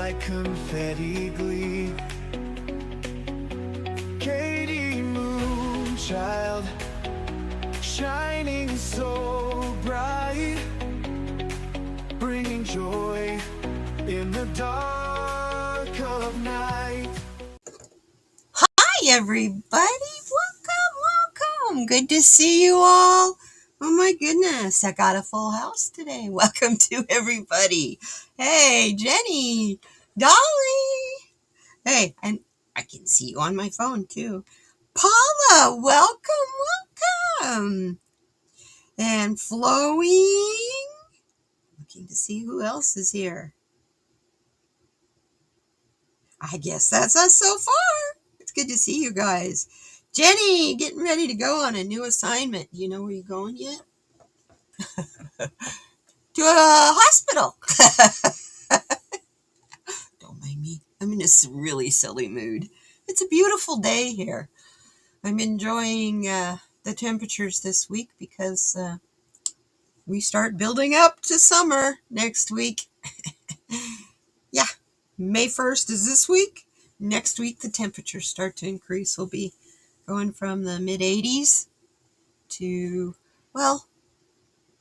like confetti gleam. Katie Moonchild, shining so bright, bringing joy in the dark of night. Hi, everybody. Welcome. Good to see you all. Oh, my goodness. I got a full house today. Welcome to everybody. Hey, Jenny, Dolly. Hey, and I can see you on my phone, too. Paula, welcome. And Flowing. Looking to see who else is here. I guess that's us so far. It's good to see you guys. Jenny, getting ready to go on a new assignment. Do you know where you're going yet? To a hospital. Don't mind me. I'm in this really silly mood. It's a beautiful day here. I'm enjoying the temperatures this week because we start building up to summer next week. Yeah, May 1st is this week. Next week, the temperatures start to increase. We'll be going from the mid-80s to, well,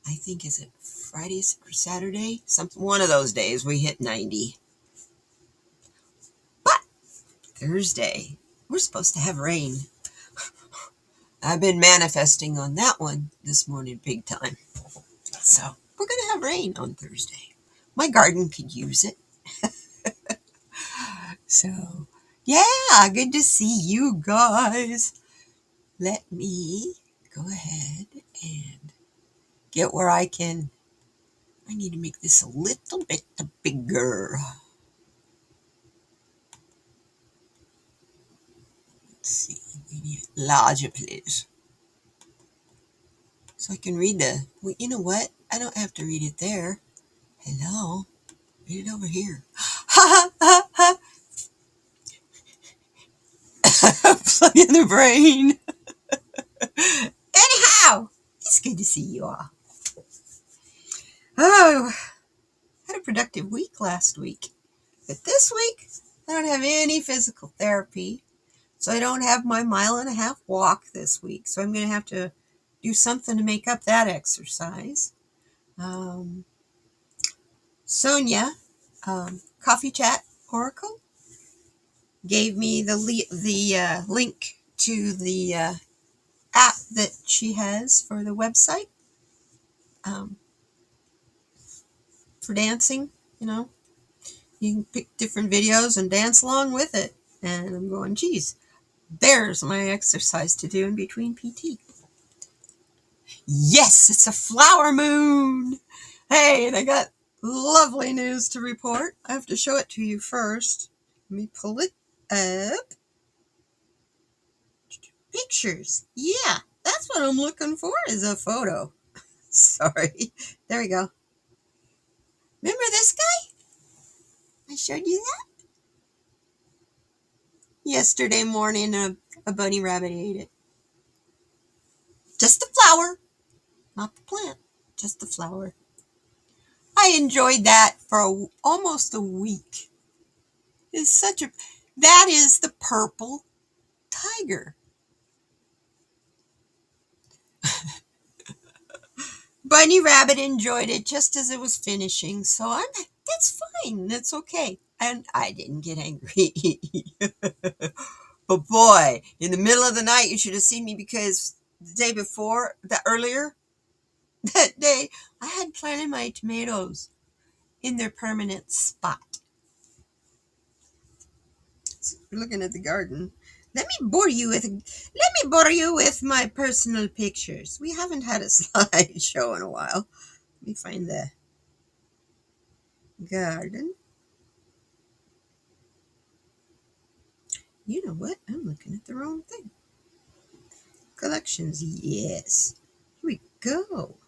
I think, is it Friday or Saturday? One of those days we hit 90. But Thursday, we're supposed to have rain. I've been manifesting on that one this morning big time. So we're going to have rain on Thursday. My garden could use it. So, yeah, good to see you guys. Let me go ahead and get where I need to make this a little bit bigger. Let's see, we need it larger, please. So I can read well, you know what? I don't have to read it there. Hello? Read it over here. Ha ha ha! Plug in the brain. Anyhow, it's good to see you all. Oh, had a productive week last week. But this week, I don't have any physical therapy. So I don't have my 1.5 mile walk this week. So I'm going to have to do something to make up that exercise. Sonia, Coffee Chat Oracle, gave me the link to the app that she has for the website for dancing. You can pick different videos and dance along with it. And I'm going, geez, there's my exercise to do in between PT. Yes, it's a flower moon. Hey, and I got lovely news to report. I have to show it to you first. Let me pull it up. Pictures. Yeah, that's what I'm looking for, is a photo. Sorry. There we go. Remember this guy? I showed you that? Yesterday morning, a bunny rabbit ate it. Just the flower, not the plant, just the flower. I enjoyed that for almost a week. That is the purple tiger. Bunny Rabbit enjoyed it just as it was finishing, so that's fine. That's okay. And I didn't get angry. But boy, in the middle of the night, you should have seen me, because the day before, earlier that day, I had planted my tomatoes in their permanent spot. So we're looking at the garden. Let me bore you with my personal pictures. We haven't had a slideshow in a while. Let me find the garden. You know what? I'm looking at the wrong thing. Collections, yes. Here we go.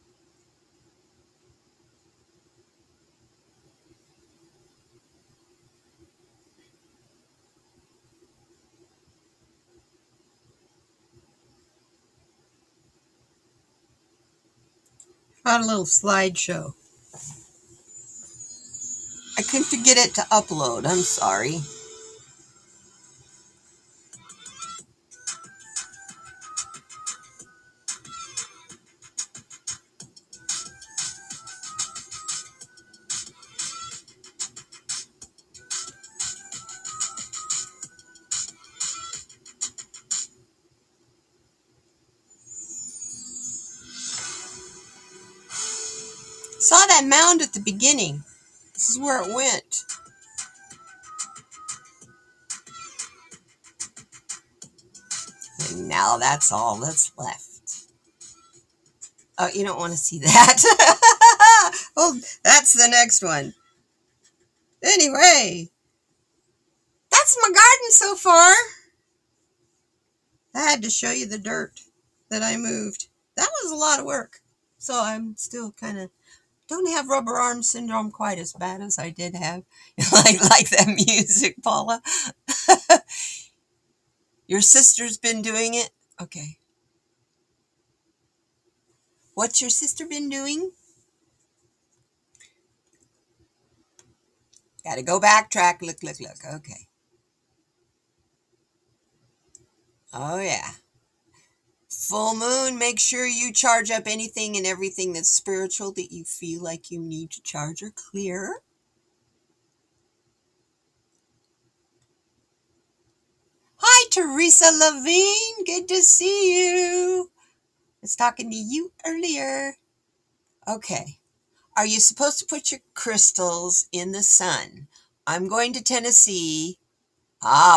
Got a little slideshow. I couldn't get it to upload. I'm sorry. Saw that mound at the beginning. This is where it went. And now that's all that's left. Oh, you don't want to see that. Oh, that's the next one. Anyway, that's my garden so far. I had to show you the dirt that I moved. That was a lot of work. So I'm still kind of don't have rubber arm syndrome quite as bad as I did have. like that music, Paula. Your sister's been doing it? Okay. What's your sister been doing? Gotta go backtrack. Look. Okay. Oh, yeah. Full moon, make sure you charge up anything and everything that's spiritual that you feel like you need to charge or clear. Hi, Teresa Levine. Good to see you. I was talking to you earlier. Okay. Are you supposed to put your crystals in the sun? I'm going to Tennessee.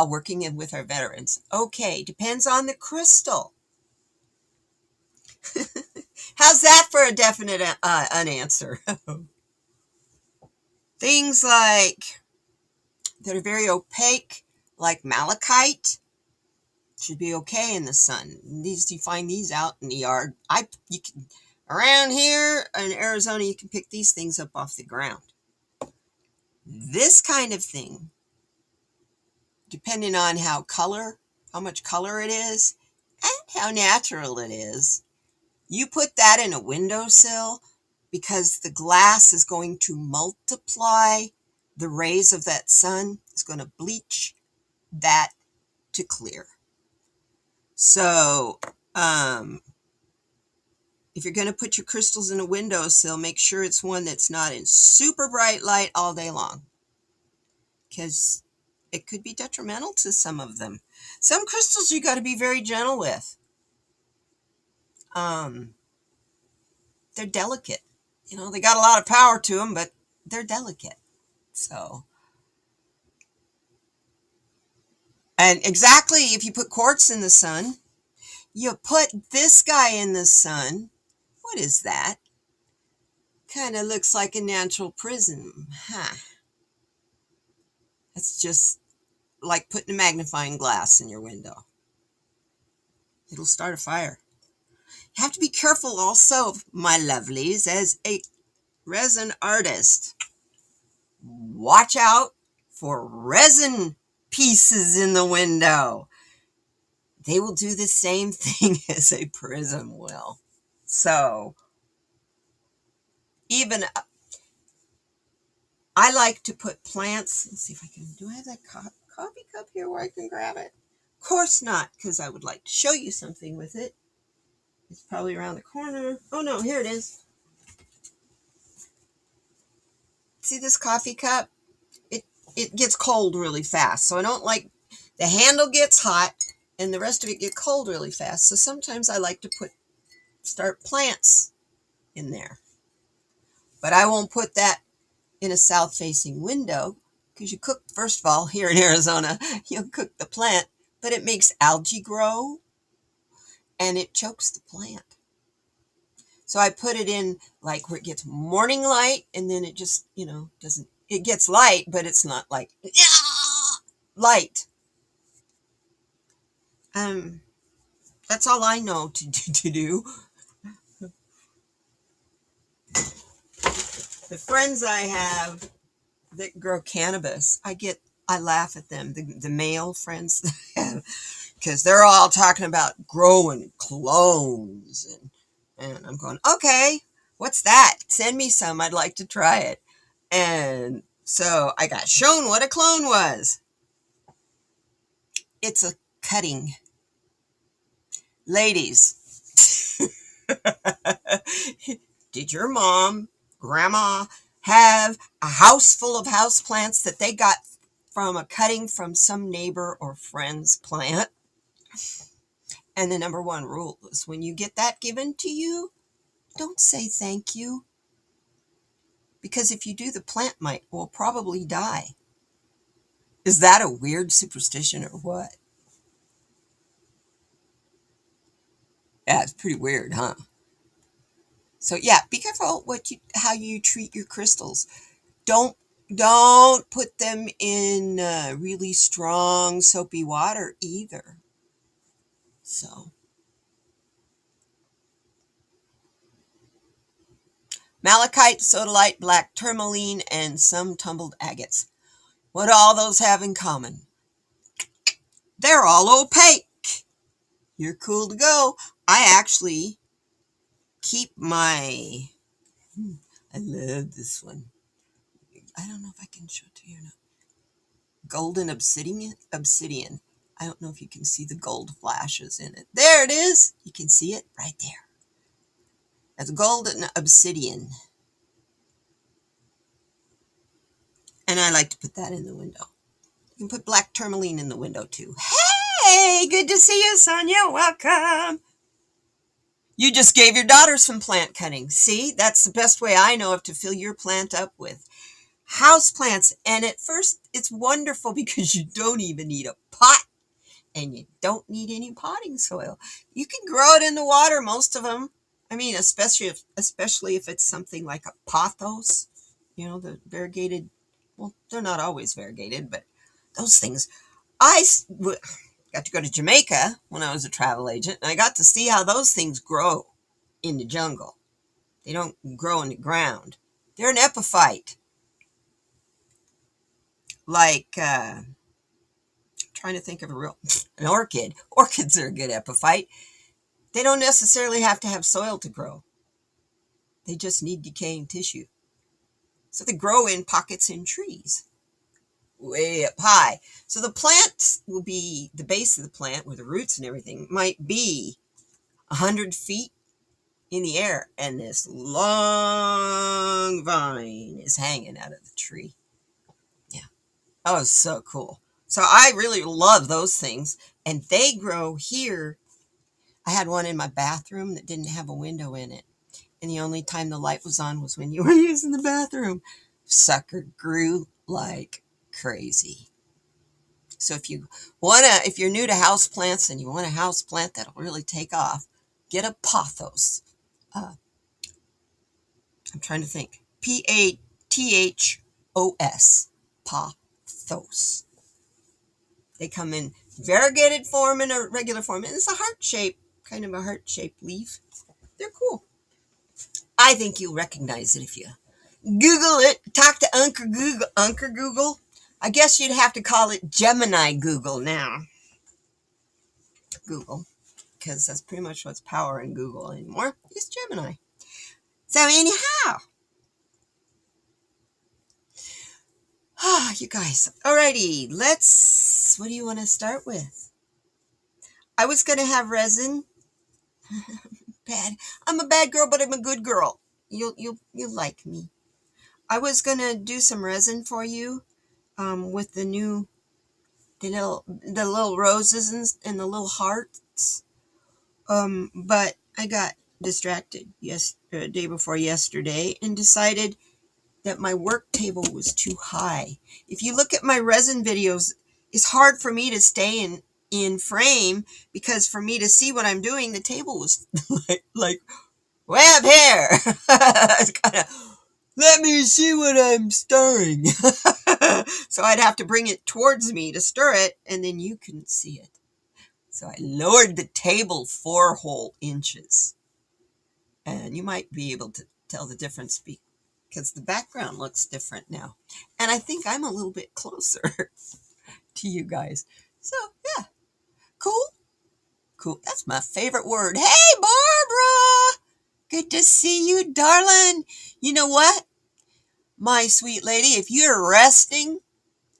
Working in with our veterans. Okay, depends on the crystal. How's that for a definite unanswer? Things like that are very opaque, like malachite, should be okay in the sun. You find these out in the yard. You can around here in Arizona, you can pick these things up off the ground. This kind of thing, depending on how much color it is, and how natural it is, you put that in a windowsill because the glass is going to multiply the rays of that sun. It's going to bleach that to clear. So, if you're going to put your crystals in a windowsill, make sure it's one that's not in super bright light all day long, because it could be detrimental to some of them. Some crystals you got to be very gentle with. They're delicate. They got a lot of power to them, but they're delicate. So, and exactly, if you put quartz in the sun, you put this guy in the sun. What is that? Kind of looks like a natural prism. It's just like putting a magnifying glass in your window. It'll start a fire. You have to be careful also, my lovelies, as a resin artist. Watch out for resin pieces in the window. They will do the same thing as a prism will. So, even I like to put plants. Let's see if I can. Do I have that coffee cup here where I can grab it? Of course not, because I would like to show you something with it. It's probably around the corner. Oh no, here it is. See this coffee cup? It gets cold really fast. So I don't like, the handle gets hot and the rest of it gets cold really fast. So sometimes I like to start plants in there. But I won't put that in a south-facing window, because you cook, first of all, here in Arizona, you'll cook the plant, but it makes algae grow and it chokes the plant. So I put it in like where it gets morning light, and then it just, doesn't, it gets light, but it's not like light. That's all I know to do. The friends I have that grow cannabis, I laugh at them, the male friends that I have, because they're all talking about growing clones, and I'm going, okay, what's that? Send me some. I'd like to try it. And So I got shown what a clone was. It's a cutting. Ladies, did your mom, grandma have a house full of houseplants that they got from a cutting from some neighbor or friend's plant? And the number one rule is when you get that given to you, don't say thank you. Because if you do, the plant will probably die. Is that a weird superstition or what? Yeah, it's pretty weird, huh? So yeah, be careful how you treat your crystals. Don't don't put them in really strong soapy water either. So malachite, sodalite, black tourmaline, and some tumbled agates. What do all those have in common? They're all opaque. You're cool to go. I actually keep my. I love this one. I don't know if I can show it to you or not. Golden obsidian. I don't know if you can see the gold flashes in it. There it is. You can see it right there. That's golden obsidian. And I like to put that in the window. You can put black tourmaline in the window too. Hey, good to see you, Sonia. Welcome. You just gave your daughter some plant cutting. See, that's the best way I know of to fill your plant up with house plants. And at first, it's wonderful because you don't even need a pot and you don't need any potting soil. You can grow it in the water, most of them. I mean, especially if it's something like a pothos, the variegated. Well, they're not always variegated, but those things. Got to go to Jamaica when I was a travel agent, and I got to see how those things grow in the jungle. They don't grow in the ground. They're an epiphyte. Like, trying to think of an orchid. Orchids are a good epiphyte. They don't necessarily have to have soil to grow. They just need decaying tissue. So they grow in pockets in trees, way up high. So the plant will be, the base of the plant, where the roots and everything, might be 100 feet in the air. And this long vine is hanging out of the tree. Yeah. That was so cool. So I really love those things. And they grow here. I had one in my bathroom that didn't have a window in it. And the only time the light was on was when you were using the bathroom. Sucker grew like crazy. So if you're new to houseplants and you want a houseplant that'll really take off, get a pothos. I'm trying to think. Pathos. Pothos. They come in variegated form and a regular form. And it's kind of a heart-shaped leaf. They're cool. I think you'll recognize it if you Google it. Talk to Uncle Google. Uncle Google. I guess you'd have to call it Gemini Google now. Google. Because that's pretty much what's powering Google anymore. It's Gemini. So anyhow. You guys. Alrighty. What do you want to start with? I was going to have resin. Bad. I'm a bad girl, but I'm a good girl. You'll like me. I was going to do some resin for you. With the little roses and the little hearts. But I got distracted day before yesterday and decided that my work table was too high. If you look at my resin videos, it's hard for me to stay in frame because for me to see what I'm doing, the table was like way up here. It's kind of, let me see what I'm stirring. So I'd have to bring it towards me to stir it, and then you couldn't see it. So I lowered the table 4 whole inches. And you might be able to tell the difference because the background looks different now. And I think I'm a little bit closer to you guys. So, yeah. Cool? Cool. That's my favorite word. Hey, Barbara! Good to see you, darling. You know what? My sweet lady, if you're resting,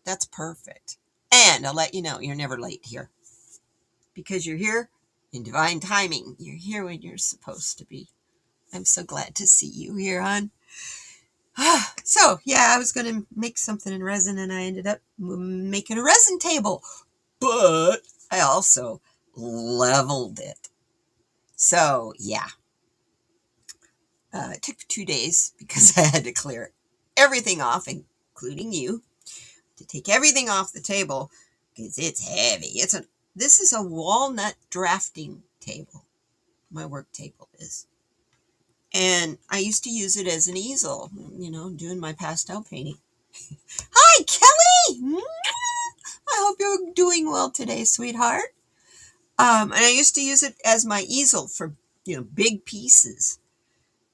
that's perfect. And I'll let you know, you're never late here because you're here in divine timing. You're here when you're supposed to be. I'm so glad to see you here, hon. So, yeah, I was going to make something in resin and I ended up making a resin table. But I also leveled it. So, yeah, it took 2 days because I had to clear everything off, including you, to take everything off the table because it's heavy. This is a walnut drafting table. My work table is. And I used to use it as an easel, doing my pastel painting. Hi, Kelly! I hope you're doing well today, sweetheart. And I used to use it as my easel for, big pieces.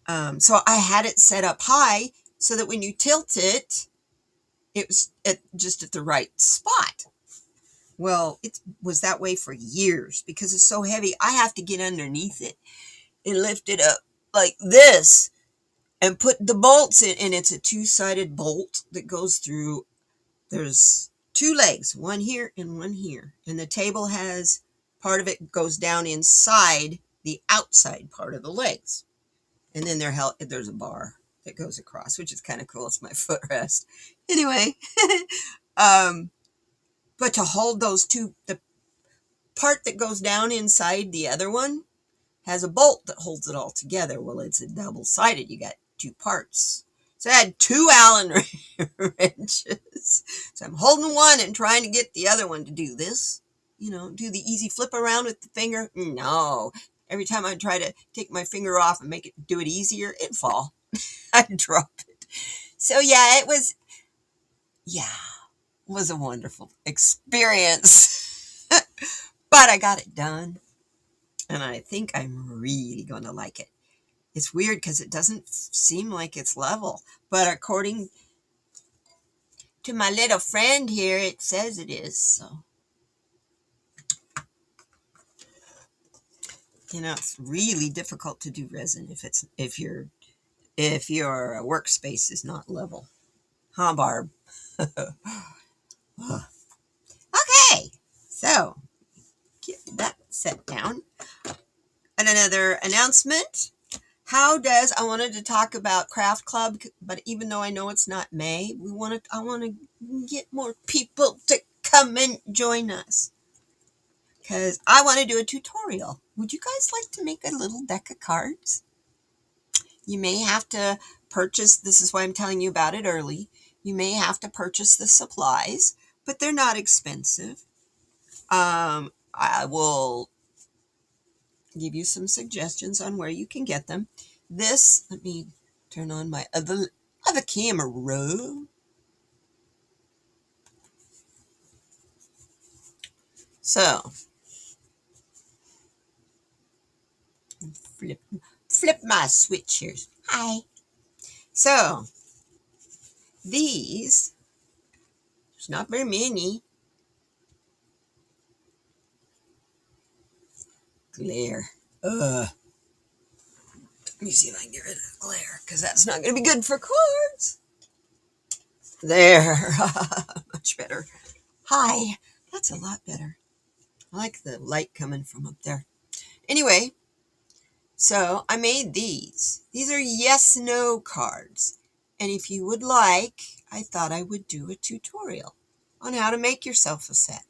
So I had it set up high so that when you tilt it, it was just at the right spot. Well, it was that way for years because it's so heavy. I have to get underneath it and lift it up like this and put the bolts in. And it's a two-sided bolt that goes through. There's two legs, one here and one here. And the table has part of it goes down inside the outside part of the legs. And then there's a bar that goes across, which is kind of cool. It's my footrest. Anyway, but to hold those two, the part that goes down inside the other one has a bolt that holds it all together. Well, it's a double-sided. You got two parts. So I had two Allen wrenches. So I'm holding one and trying to get the other one to do this. Do the easy flip around with the finger. No. Every time I try to take my finger off and do it easier, it'd fall. I'd drop it. So yeah, it was a wonderful experience. But I got it done. And I think I'm really going to like it. It's weird because it doesn't seem like it's level. But according to my little friend here, it says it is. So, it's really difficult to do resin if your workspace is not level. Huh, Barb? Okay, so get that set down. And another announcement. I wanted to talk about Craft Club, but even though I know it's not May, I want to get more people to come and join us. Because I want to do a tutorial. Would you guys like to make a little deck of cards? You may have to purchase, this is why I'm telling you about it early. You may have to purchase the supplies, but they're not expensive. I will give you some suggestions on where you can get them. Let me turn on my other camera. So, flip my switch here. Hi. So, there's not very many. Glare. Let me see if I can get rid of the glare, because that's not going to be good for cards. There. Much better. Hi. That's a lot better. I like the light coming from up there. Anyway, so I made these. These are yes/no cards. And if you would like, I thought I would do a tutorial on how to make yourself a set.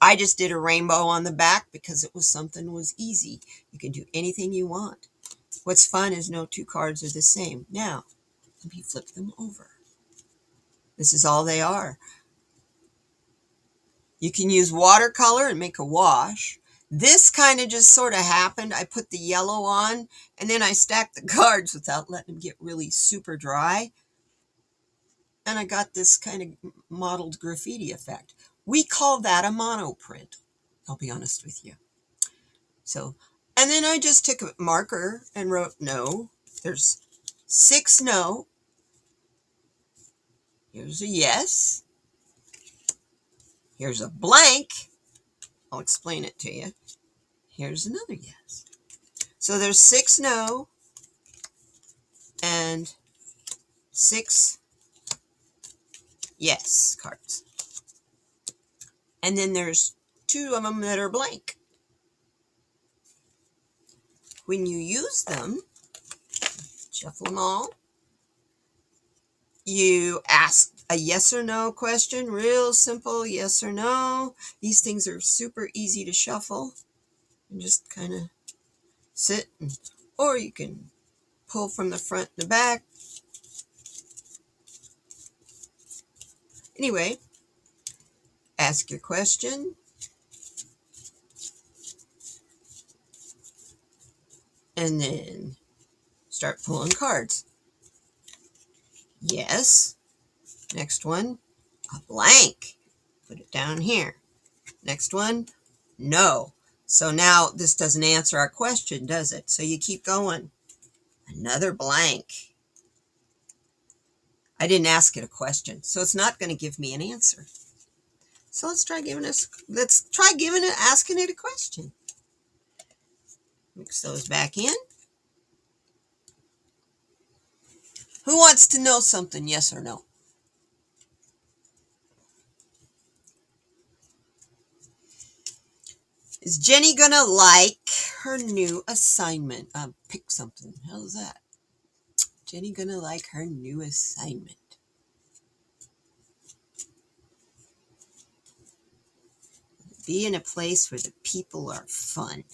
I just did a rainbow on the back because something was easy. You can do anything you want. What's fun is no two cards are the same. Now, let me flip them over. This is all they are. You can use watercolor and make a wash. This kind of just sort of happened. I put the yellow on, and then I stacked the cards without letting them get really super dry. And I got this kind of mottled graffiti effect. We call that a monoprint. I'll be honest with you. So, and then I just took a marker and wrote no. There's 6 no. Here's a yes. Here's a blank. I'll explain it to you. Here's another yes. So there's 6 no and 6 Yes, cards. And then there's 2 of them that are blank. When you use them, shuffle them all. You ask a yes or no question, real simple yes or no. These things are super easy to shuffle. And just kind of sit, or you can pull from the front and the back. Anyway, ask your question. And then start pulling cards. Yes. Next one, a blank. Put it down here. Next one, no. So now this doesn't answer our question, does it? So you keep going. Another blank. I didn't ask it a question, so it's not going to give me an answer. So let's try asking it a question. Mix those back in. Who wants to know something, yes or no? Is Jenny gonna like her new assignment? Pick something. How's that? Jenny gonna like her new assignment? Be in a place where the people are fun.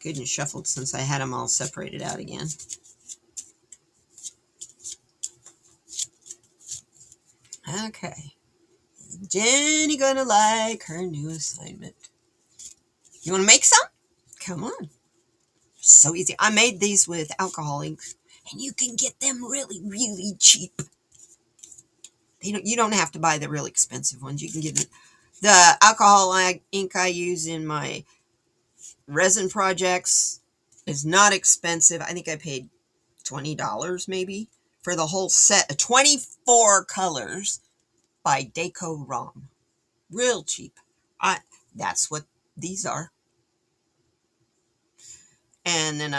Good and shuffled since I had them all separated out again. Okay. Jenny gonna like her new assignment. You want to make some? Come on. So easy. I made these with alcohol inks, and you can get them really, really cheap. You don't have to buy the really expensive ones. You can get the alcohol ink I use in my resin projects is not expensive. I think I paid $20 maybe for the whole set of 24 colors by Deco Rom. Real cheap. That's what these are. And then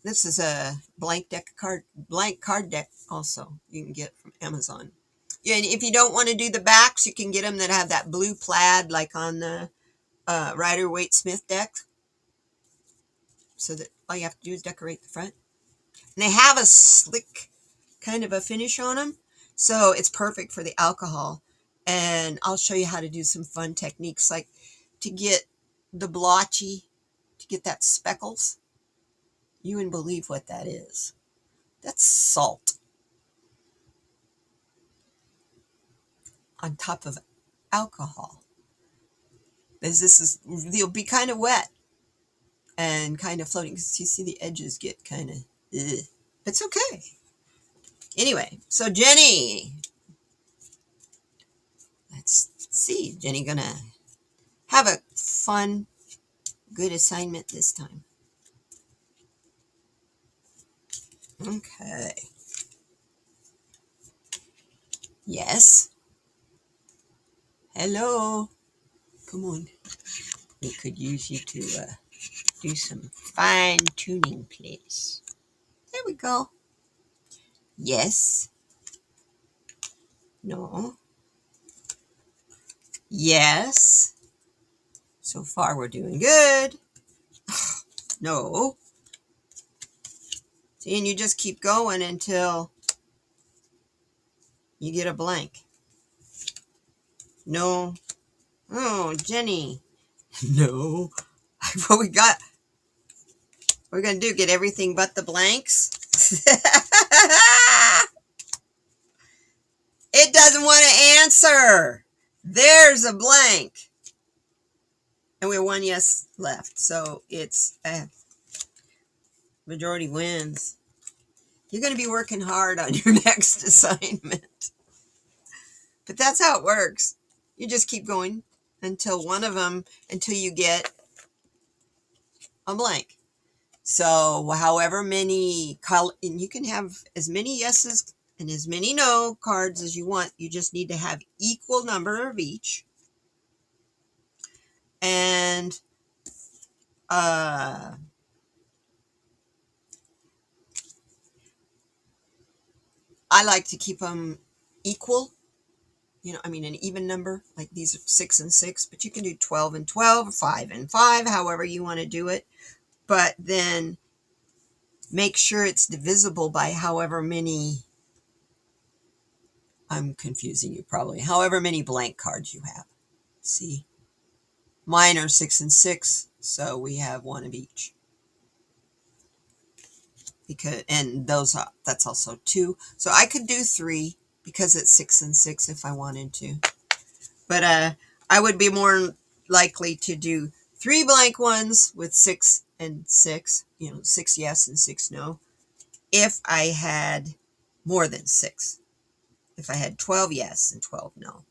this is a blank card deck also you can get from Amazon. Yeah, and if you don't want to do the backs, you can get them that have that blue plaid like on the Rider-Waite-Smith deck. So that all you have to do is decorate the front. And they have a slick kind of a finish on them. So it's perfect for the alcohol. And I'll show you how to do some fun techniques like to get the blotchy, to get that speckles. You wouldn't believe what that is. That's salt on top of alcohol. They'll be kind of wet and kind of floating. Because you see the edges get kind of, it's okay. Anyway, so Jenny, let's see. Jenny gonna have a fun, good assignment this time. Okay. Yes. Hello. Come on. We could use you to do some fine tuning, please. There we go. Yes. No. Yes. So far we're doing good. No. See, and you just keep going until you get a blank. No. Oh, Jenny. No. What we're going to do, get everything but the blanks? It doesn't want to answer. There's a blank. And we have one yes left. So it's majority wins. You're going to be working hard on your next assignment. But that's how it works. You just keep going until you get a blank. So however many, and you can have as many yeses and as many no cards as you want. You just need to have equal number of each. And I like to keep them equal. I mean, an even number, like these are 6 and 6, but you can do 12 and 12, or 5 and 5, however you want to do it. But then make sure it's divisible by however many, I'm confusing you probably, however many blank cards you have. See, mine are 6 and 6, so we have one of each. And that's also 2. So I could do 3 because it's 6 and 6 if I wanted to. But I would be more likely to do 3 blank ones with 6 and 6, 6 yes and 6 no, if I had more than 6. If I had 12 yes and 12 no.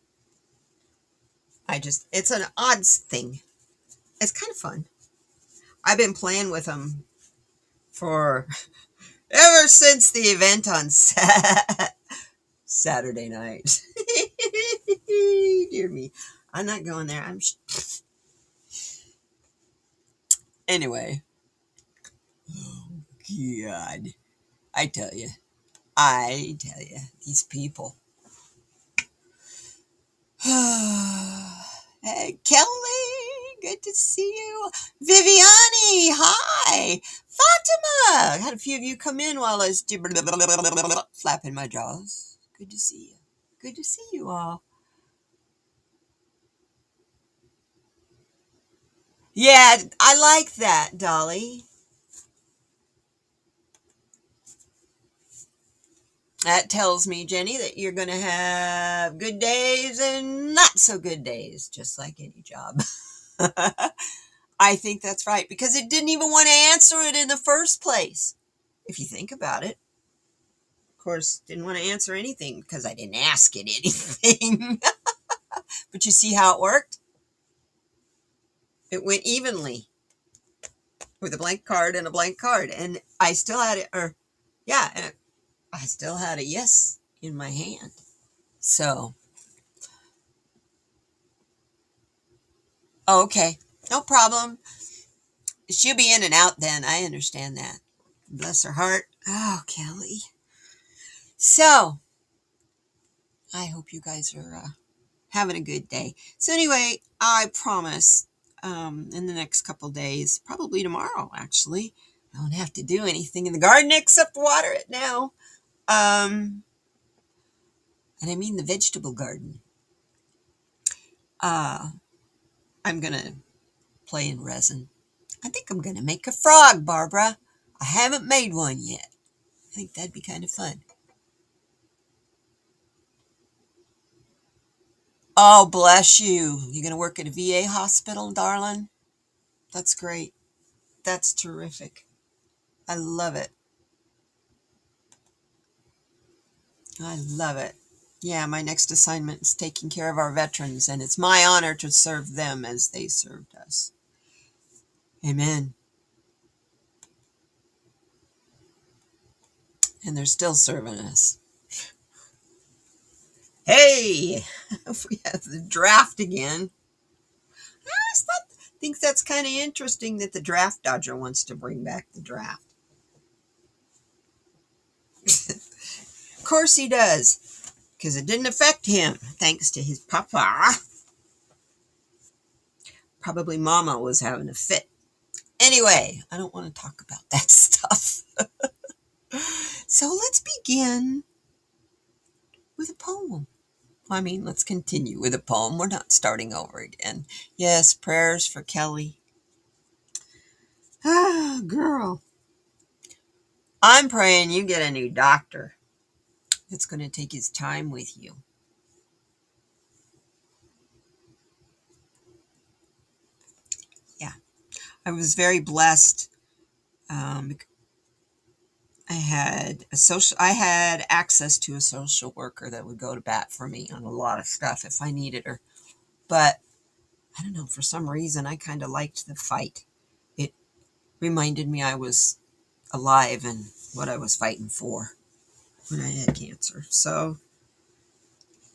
It's an odds thing. It's kind of fun. I've been playing with them for ever since the event on Saturday night. Dear me. I'm not going there. Anyway. Oh, God. I tell you, these people. Hey, Kelly, good to see you. Viviani, hi. Fatima, had a few of you come in while I was flapping my jaws. Good to see you. Good to see you all. Yeah, I like that, Dolly. That tells me, Jenny, that you're going to have good days and not so good days, just like any job. I think that's right, because it didn't even want to answer it in the first place, if you think about it. Of course, didn't want to answer anything because I didn't ask it anything. But you see how it worked? It went evenly with a blank card and a blank card. And I still had it, and I still had a yes in my hand. So, okay, no problem. She'll be in and out then. I understand that. Bless her heart. Oh, Kelly. So, I hope you guys are having a good day. So anyway, I promise in the next couple days, probably tomorrow actually, I don't have to do anything in the garden except water it now. And I mean the vegetable garden. I'm going to play in resin. I think I'm going to make a frog, Barbara. I haven't made one yet. I think that'd be kind of fun. Oh, bless you. You're going to work at a VA hospital, darling? That's great. That's terrific. I love it. I love it. Yeah, my next assignment is taking care of our veterans, and it's my honor to serve them as they served us. Amen. And they're still serving us. Hey, we have the draft again. I think that's kind of interesting that the draft dodger wants to bring back the draft. Of course he does, because it didn't affect him, thanks to his papa. Probably Mama was having a fit. Anyway, I don't want to talk about that stuff. So let's begin with a poem. I mean, let's continue with a poem. We're not starting over again. Yes, prayers for Kelly. Ah, girl. I'm praying you get a new doctor that's going to take his time with you. Yeah, I was very blessed. I had access to a social worker that would go to bat for me on a lot of stuff if I needed her. But I don't know, for some reason, I kind of liked the fight. It reminded me I was alive and what I was fighting for when I had cancer. So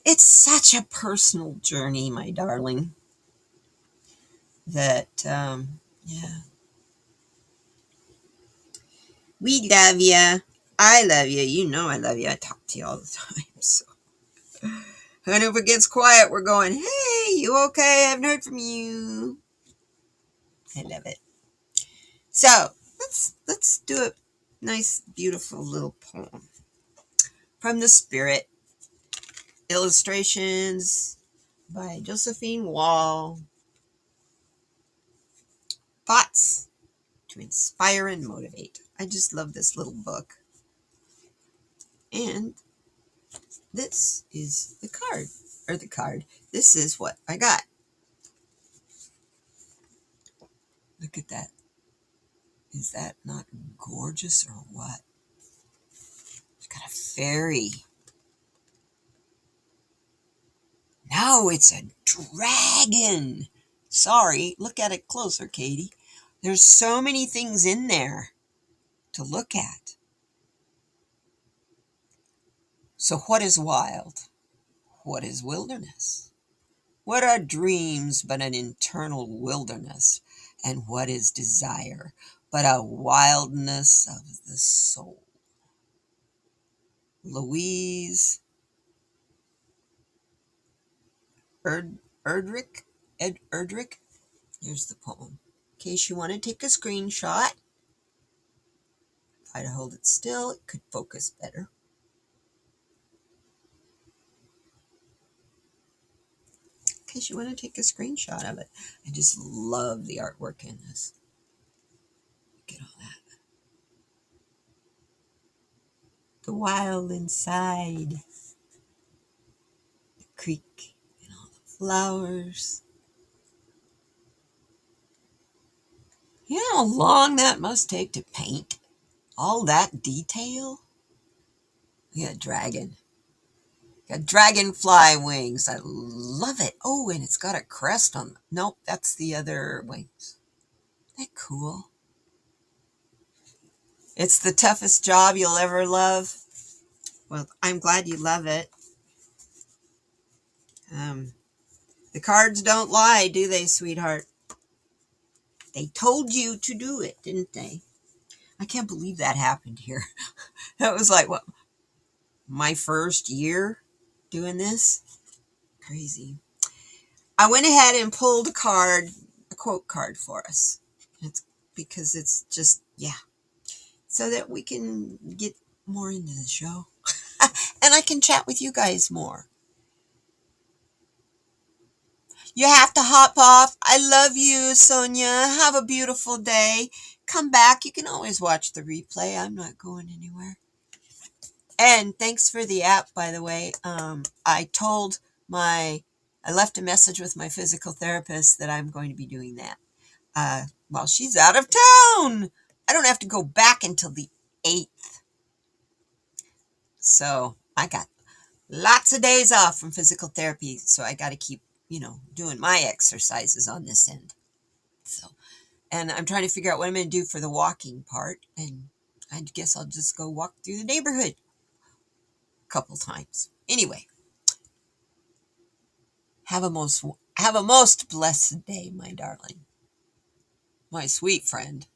it's such a personal journey, my darling, that, yeah. We love ya. I love you. You know I love you. I talk to you all the time. So, and if it gets quiet, we're going, hey, you okay? I haven't heard from you. I love it. So let's do a nice, beautiful little poem from the Spirit. Illustrations by Josephine Wall. Thoughts to inspire and motivate. I just love this little book. And this is the card, or the card. This is what I got. Look at that. Is that not gorgeous or what? It's got a fairy. No, it's a dragon. Sorry, look at it closer, Katie. There's so many things in there to look at. So what is wild? What is wilderness? What are dreams but an internal wilderness? And what is desire but a wildness of the soul? Louise Erdrich? Erdrich? Here's the poem. In case you want to take a screenshot, try to hold it still. It could focus better. In case you want to take a screenshot of it. I just love the artwork in this. Look at all that. The wild inside. The creek and all the flowers. You know how long that must take to paint? All that detail? Look at a dragon. Got dragonfly wings. I love it. Oh, and it's got a crest on them. Nope, that's the other wings. Isn't that cool? It's the toughest job you'll ever love. Well, I'm glad you love it. The cards don't lie, do they, sweetheart? They told you to do it, didn't they? I can't believe that happened here. That was like, what, my first year doing this? Crazy. I went ahead and pulled a quote card for us. It's because it's just, yeah, so that we can get more into the show. And I can chat with you guys more. You have to hop off. I love you, Sonia. Have a beautiful day. Come back. You can always watch the replay. I'm not going anywhere. And thanks for the app, by the way. I left a message with my physical therapist that I'm going to be doing that. While she's out of town. I don't have to go back until the 8th. So I got lots of days off from physical therapy. So I got to keep, doing my exercises on this end. So, and I'm trying to figure out what I'm going to do for the walking part. And I guess I'll just go walk through the neighborhood a couple times. Anyway, have a most blessed day, my darling, my sweet friend.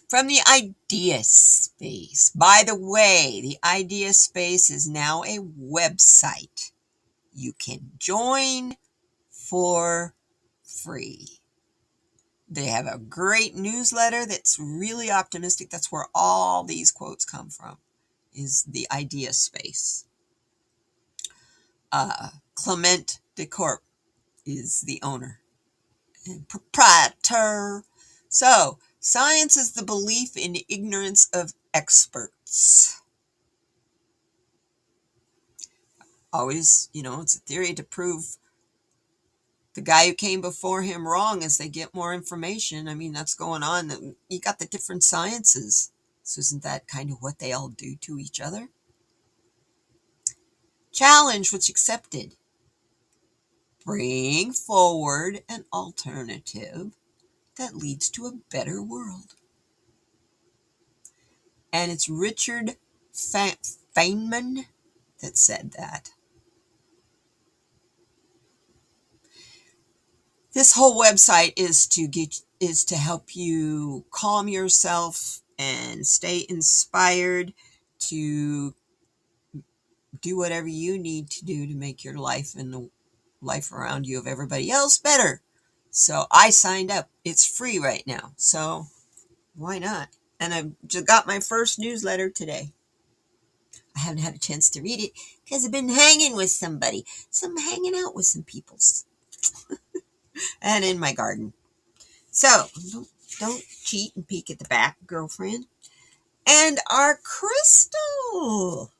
From the Idea Space. By the way, the Idea Space is now a website. You can join for free. They have a great newsletter that's really optimistic. That's where all these quotes come from, is the Idea Space. Clement DeCorp is the owner and proprietor. So, science is the belief in ignorance of experts. Always, it's a theory to prove the guy who came before him wrong as they get more information. I mean, that's going on. You got the different sciences. So isn't that kind of what they all do to each other? Challenge which accepted. Bring forward an alternative that leads to a better world. And it's Richard Feynman that said that. This whole website is to help you calm yourself and stay inspired. to do whatever you need to do to make your life and the life around you of everybody else better. So I signed up. It's free right now. So why not? And I just got my first newsletter today. I haven't had a chance to read it because I've been hanging with somebody. So I'm hanging out with some peoples and in my garden. So don't cheat and peek at the back, girlfriend. And our crystal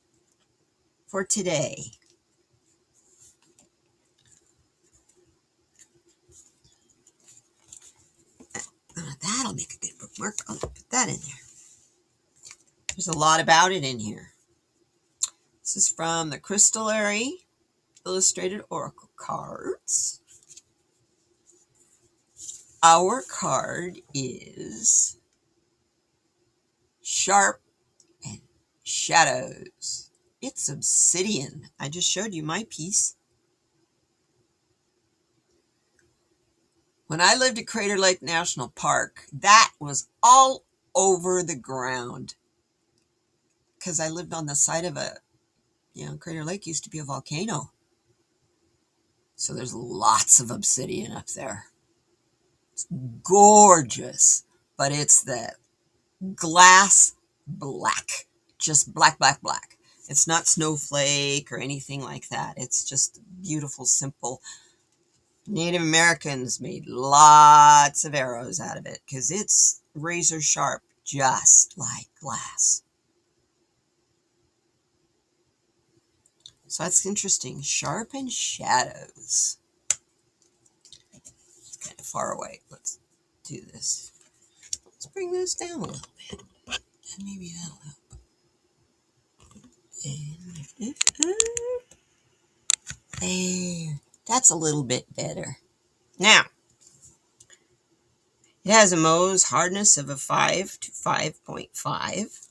for today. That'll make a good bookmark. I'll put that in there. There's a lot about it in here. This is from the Crystallary Illustrated Oracle Cards. Our card is Sharp and Shadows. It's obsidian. I just showed you my piece. When I lived at Crater Lake National Park, that was all over the ground. Because I lived on the side of Crater Lake used to be a volcano. So there's lots of obsidian up there. It's gorgeous, but it's the glass black. Just black, black, black. It's not snowflake or anything like that. It's just beautiful, simple. Native Americans made lots of arrows out of it because it's razor sharp, just like glass. So that's interesting. Sharp and Shadows. It's kind of far away. Let's do this. Let's bring this down a little bit. And maybe that'll help. There. That's a little bit better. Now, it has a Mohs hardness of a 5 to 5.5.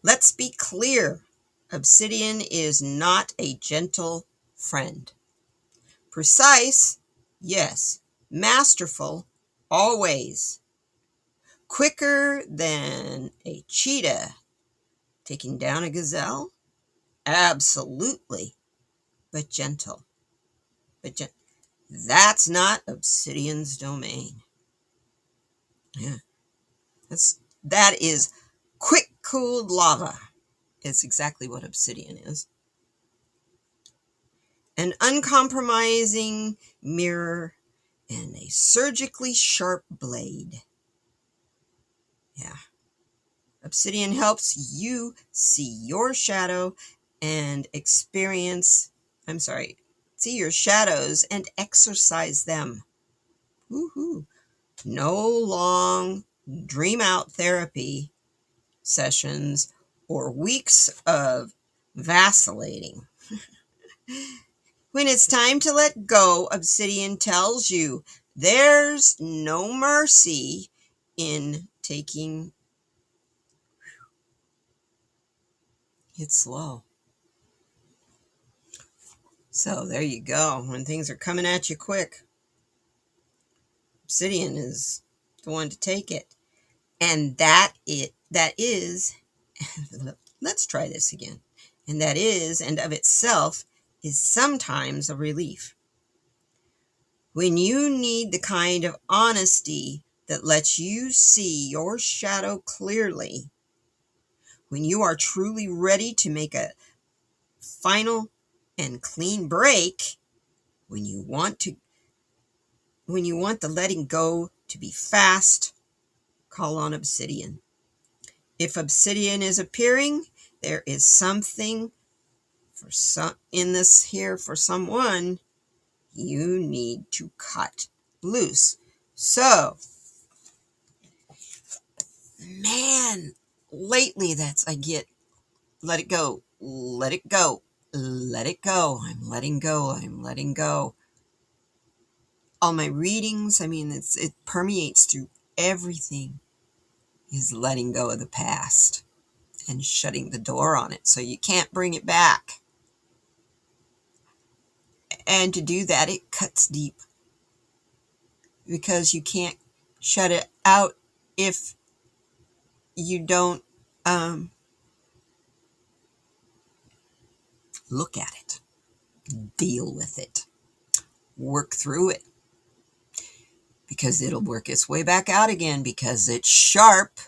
Let's be clear. Obsidian is not a gentle friend. Precise, yes. Masterful, always. Quicker than a cheetah taking down a gazelle? Absolutely. But gentle. That's not obsidian's domain. Yeah. That is quick-cooled lava. It's exactly what obsidian is. An uncompromising mirror and a surgically sharp blade. Yeah. Obsidian helps you see your shadow and see your shadows and exercise them. Woohoo. No long dream out therapy sessions or weeks of vacillating. When it's time to let go, Obsidian tells you there's no mercy in taking it slow. So there you go. When things are coming at you quick, Obsidian is the one to take it. And that is, let's try this again. And that is, and of itself, is sometimes a relief. When you need the kind of honesty that lets you see your shadow clearly, when you are truly ready to make a final and clean break, when you want the letting go to be fast, call on Obsidian. If Obsidian is appearing, there is something for someone you need to cut loose. So, man, lately I get, let it go, let it go, let it go, I'm letting go, I'm letting go. All my readings, it permeates through everything, is letting go of the past and shutting the door on it so you can't bring it back. And to do that, it cuts deep because you can't shut it out if you don't Look at it. Deal with it. Work through it. Because it'll work its way back out again because it's sharp.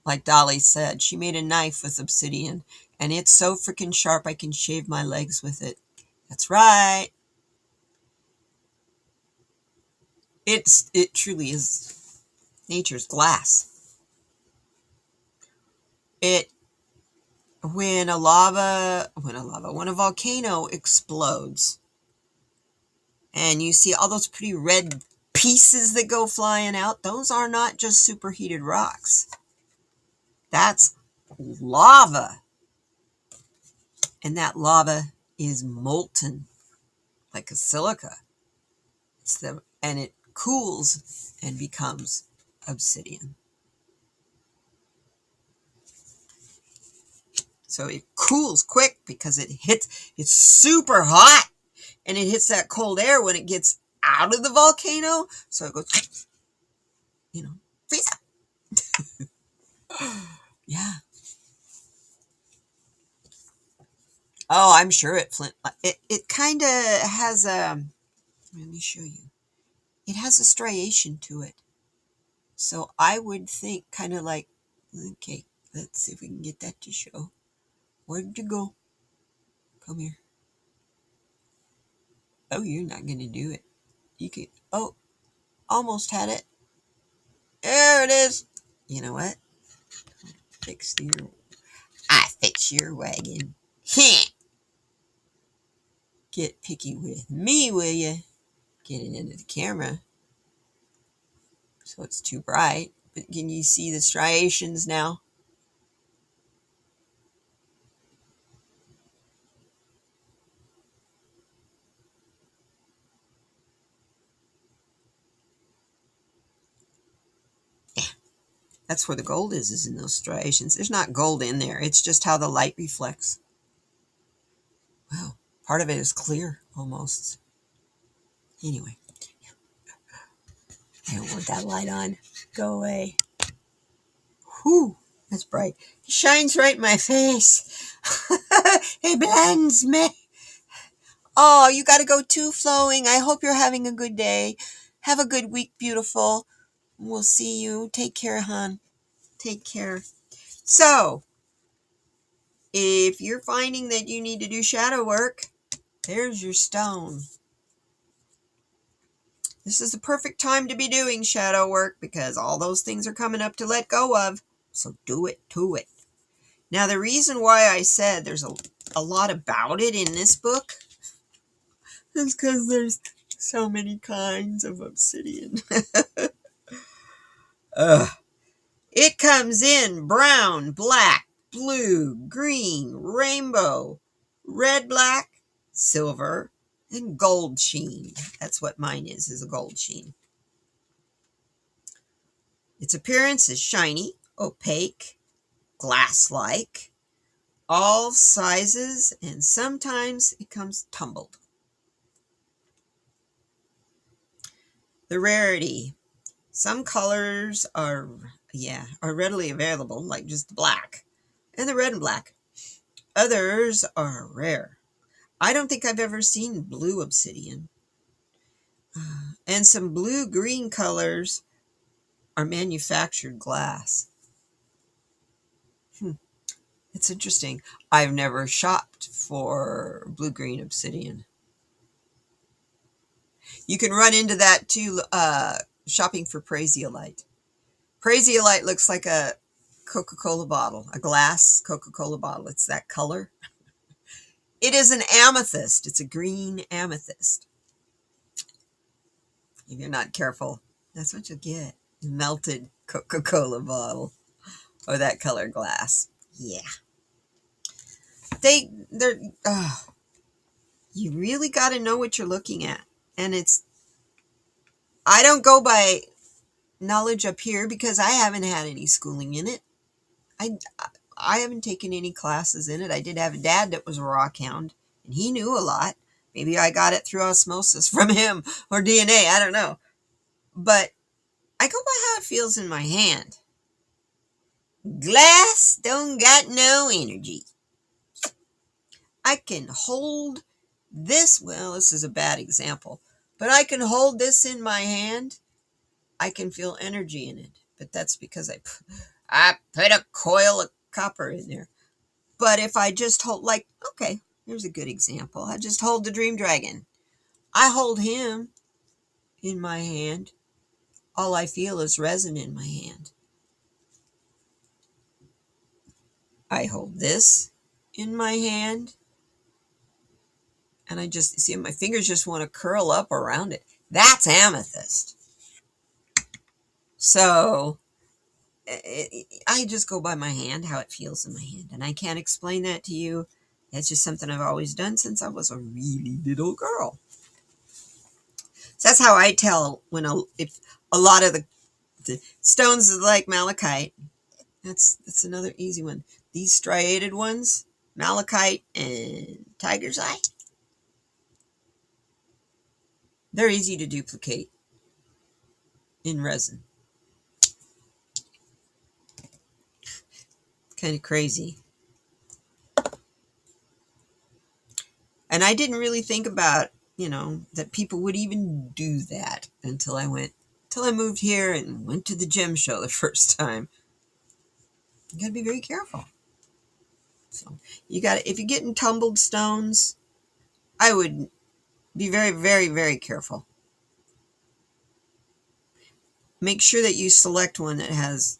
Like Dolly said, she made a knife with obsidian, and it's so freaking sharp I can shave my legs with it. That's right. It truly is nature's glass. It when a volcano explodes, and you see all those pretty red pieces that go flying out, those are not just superheated rocks. That's lava. And that lava is molten like a silica. And it cools and becomes obsidian. So it cools quick because it's super hot, and it hits that cold air when it gets out of the volcano. So it goes, freeze up. Yeah. Oh, I'm sure it kind of has a, let me show you. It has a striation to it. So I would think kind of like, okay, let's see if we can get that to show. Where did you go? Come here. Oh, you're not going to do it. You can, oh, almost had it. There it is. You know what? I fix your wagon. Get picky with me, will you? Get it into the camera so it's too bright. But can you see the striations now? That's where the gold is in those striations. There's not gold in there. It's just how the light reflects. Wow, part of it is clear almost. Anyway, I don't want that light on. Go away. Whew, that's bright. It shines right in my face. It blends me. Oh, you got to go too, Flowing. I hope you're having a good day. Have a good week, beautiful. We'll see you. Take care, hon. Take care. So, if you're finding that you need to do shadow work, there's your stone. This is the perfect time to be doing shadow work because all those things are coming up to let go of. So do it to it. Now, the reason why I said there's a lot about it in this book is because there's so many kinds of obsidian. It comes in brown, black, blue, green, rainbow, red, black, silver, and gold sheen. That's what mine is a gold sheen. Its appearance is shiny, opaque, glass-like, all sizes, and sometimes it comes tumbled. The rarity. Some colors are readily available, like just black, and the red and black. Others are rare. I don't think I've ever seen blue obsidian. And some blue-green colors are manufactured glass. It's interesting. I've never shopped for blue-green obsidian. You can run into that too, shopping for prasiolite. Prasiolite looks like a Coca-Cola bottle, a glass Coca-Cola bottle. It's that color. It is an amethyst. It's a green amethyst. If you're not careful, that's what you'll get. Melted Coca-Cola bottle or that color glass. Yeah. They're you really got to know what you're looking at. And I don't go by knowledge up here because I haven't had any schooling in it. I haven't taken any classes in it. I did have a dad that was a rock hound, and he knew a lot. Maybe I got it through osmosis from him or DNA. I don't know. But I go by how it feels in my hand. Glass don't got no energy. I can hold this. Well, this is a bad example, but I can hold this in my hand. I can feel energy in it, but that's because I put a coil of copper in there. But if I just hold, like, okay, here's a good example. I just hold the Dream Dragon. I hold him in my hand. All I feel is resin in my hand. I hold this in my hand, and I just see my fingers just want to curl up around it. That's amethyst. So I just go by my hand, how it feels in my hand, and I can't explain that to you. That's just something I've always done since I was a really little girl. So that's how I tell when if a lot of the stones like malachite. That's another easy one. These striated ones, malachite and tiger's eye, they're easy to duplicate in resin. Kind of crazy. And I didn't really think about, that people would even do that until I moved here and went to the gem show the first time. You gotta be very careful. So if you're getting tumbled stones, I would be very, very, very careful. Make sure that you select one that has,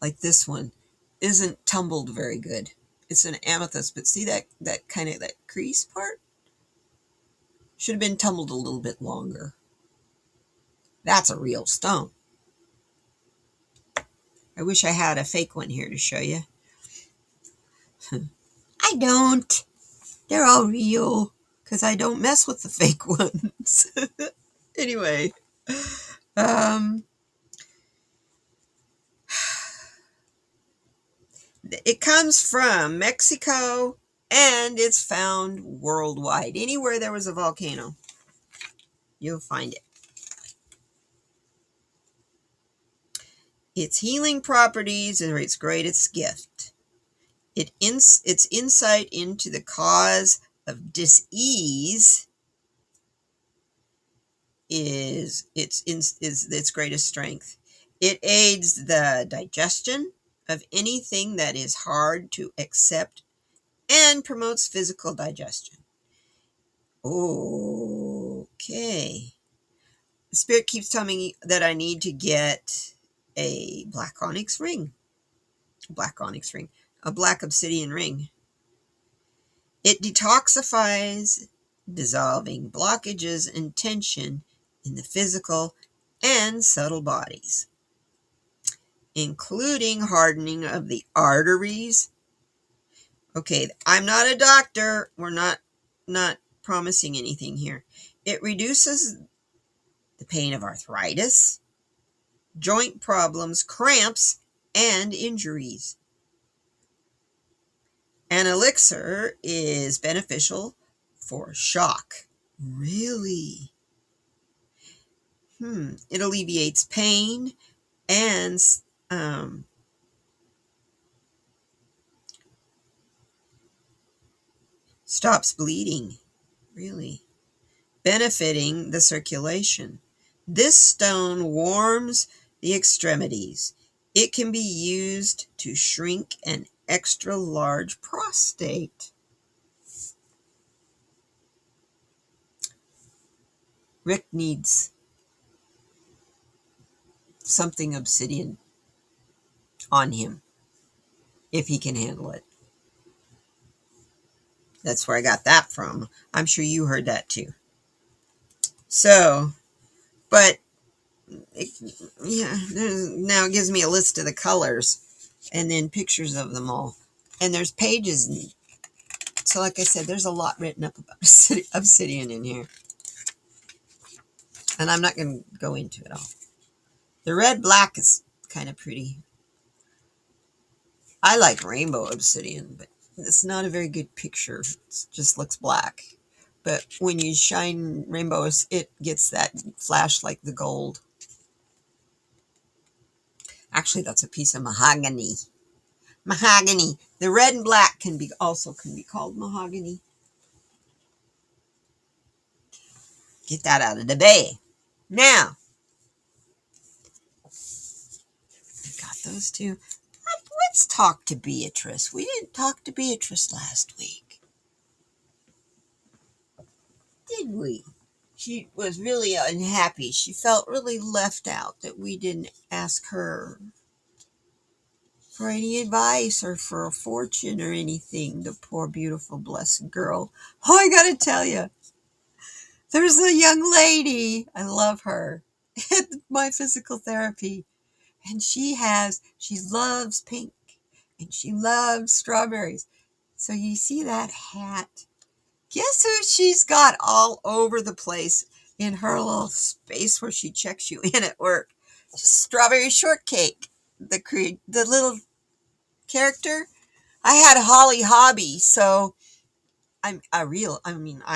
like this one, isn't tumbled very good. It's an amethyst, but see that kind of that crease part? Should have been tumbled a little bit longer. That's a real stone. I wish I had a fake one here to show you. I don't. They're all real because I don't mess with the fake ones. Anyway, it comes from Mexico and it's found worldwide. Anywhere there was a volcano, you'll find it. Its healing properties are its greatest gift. Its insight into the cause of dis-ease is its greatest strength. It aids the digestion of anything that is hard to accept and promotes physical digestion. Okay. The spirit keeps telling me that I need to get a black onyx ring. A black obsidian ring. It detoxifies, dissolving blockages and tension in the physical and subtle bodies, including hardening of the arteries. Okay, I'm not a doctor. We're not promising anything here. It reduces the pain of arthritis, joint problems, cramps, and injuries. An elixir is beneficial for shock. Really? It alleviates pain and stops bleeding. Really? Benefiting the circulation. This stone warms the extremities. It can be used to shrink an extra large prostate. Rick needs something obsidian on him if he can handle it. That's where I got that from. I'm sure you heard that too. So, but now it gives me a list of the colors and then pictures of them all. And there's pages. So like I said, there's a lot written up about obsidian in here. And I'm not going to go into it all. The red-black is kind of pretty. I like rainbow obsidian, but it's not a very good picture. It just looks black. But when you shine rainbows, it gets that flash like the gold. Actually, that's a piece of mahogany. Mahogany. The red and black can be called mahogany. Get that out of the bay. Now, I got those two. Let's talk to Beatrice. We didn't talk to Beatrice last week, did we? She was really unhappy. She felt really left out that we didn't ask her for any advice or for a fortune or anything. The poor, beautiful, blessed girl. Oh, I gotta tell you, there's a young lady. I love her at my physical therapy. And she loves pink and she loves strawberries. So you see that hat? Guess who she's got all over the place in her little space where she checks you in at work? Just Strawberry Shortcake, the little character. I had Holly Hobby, so I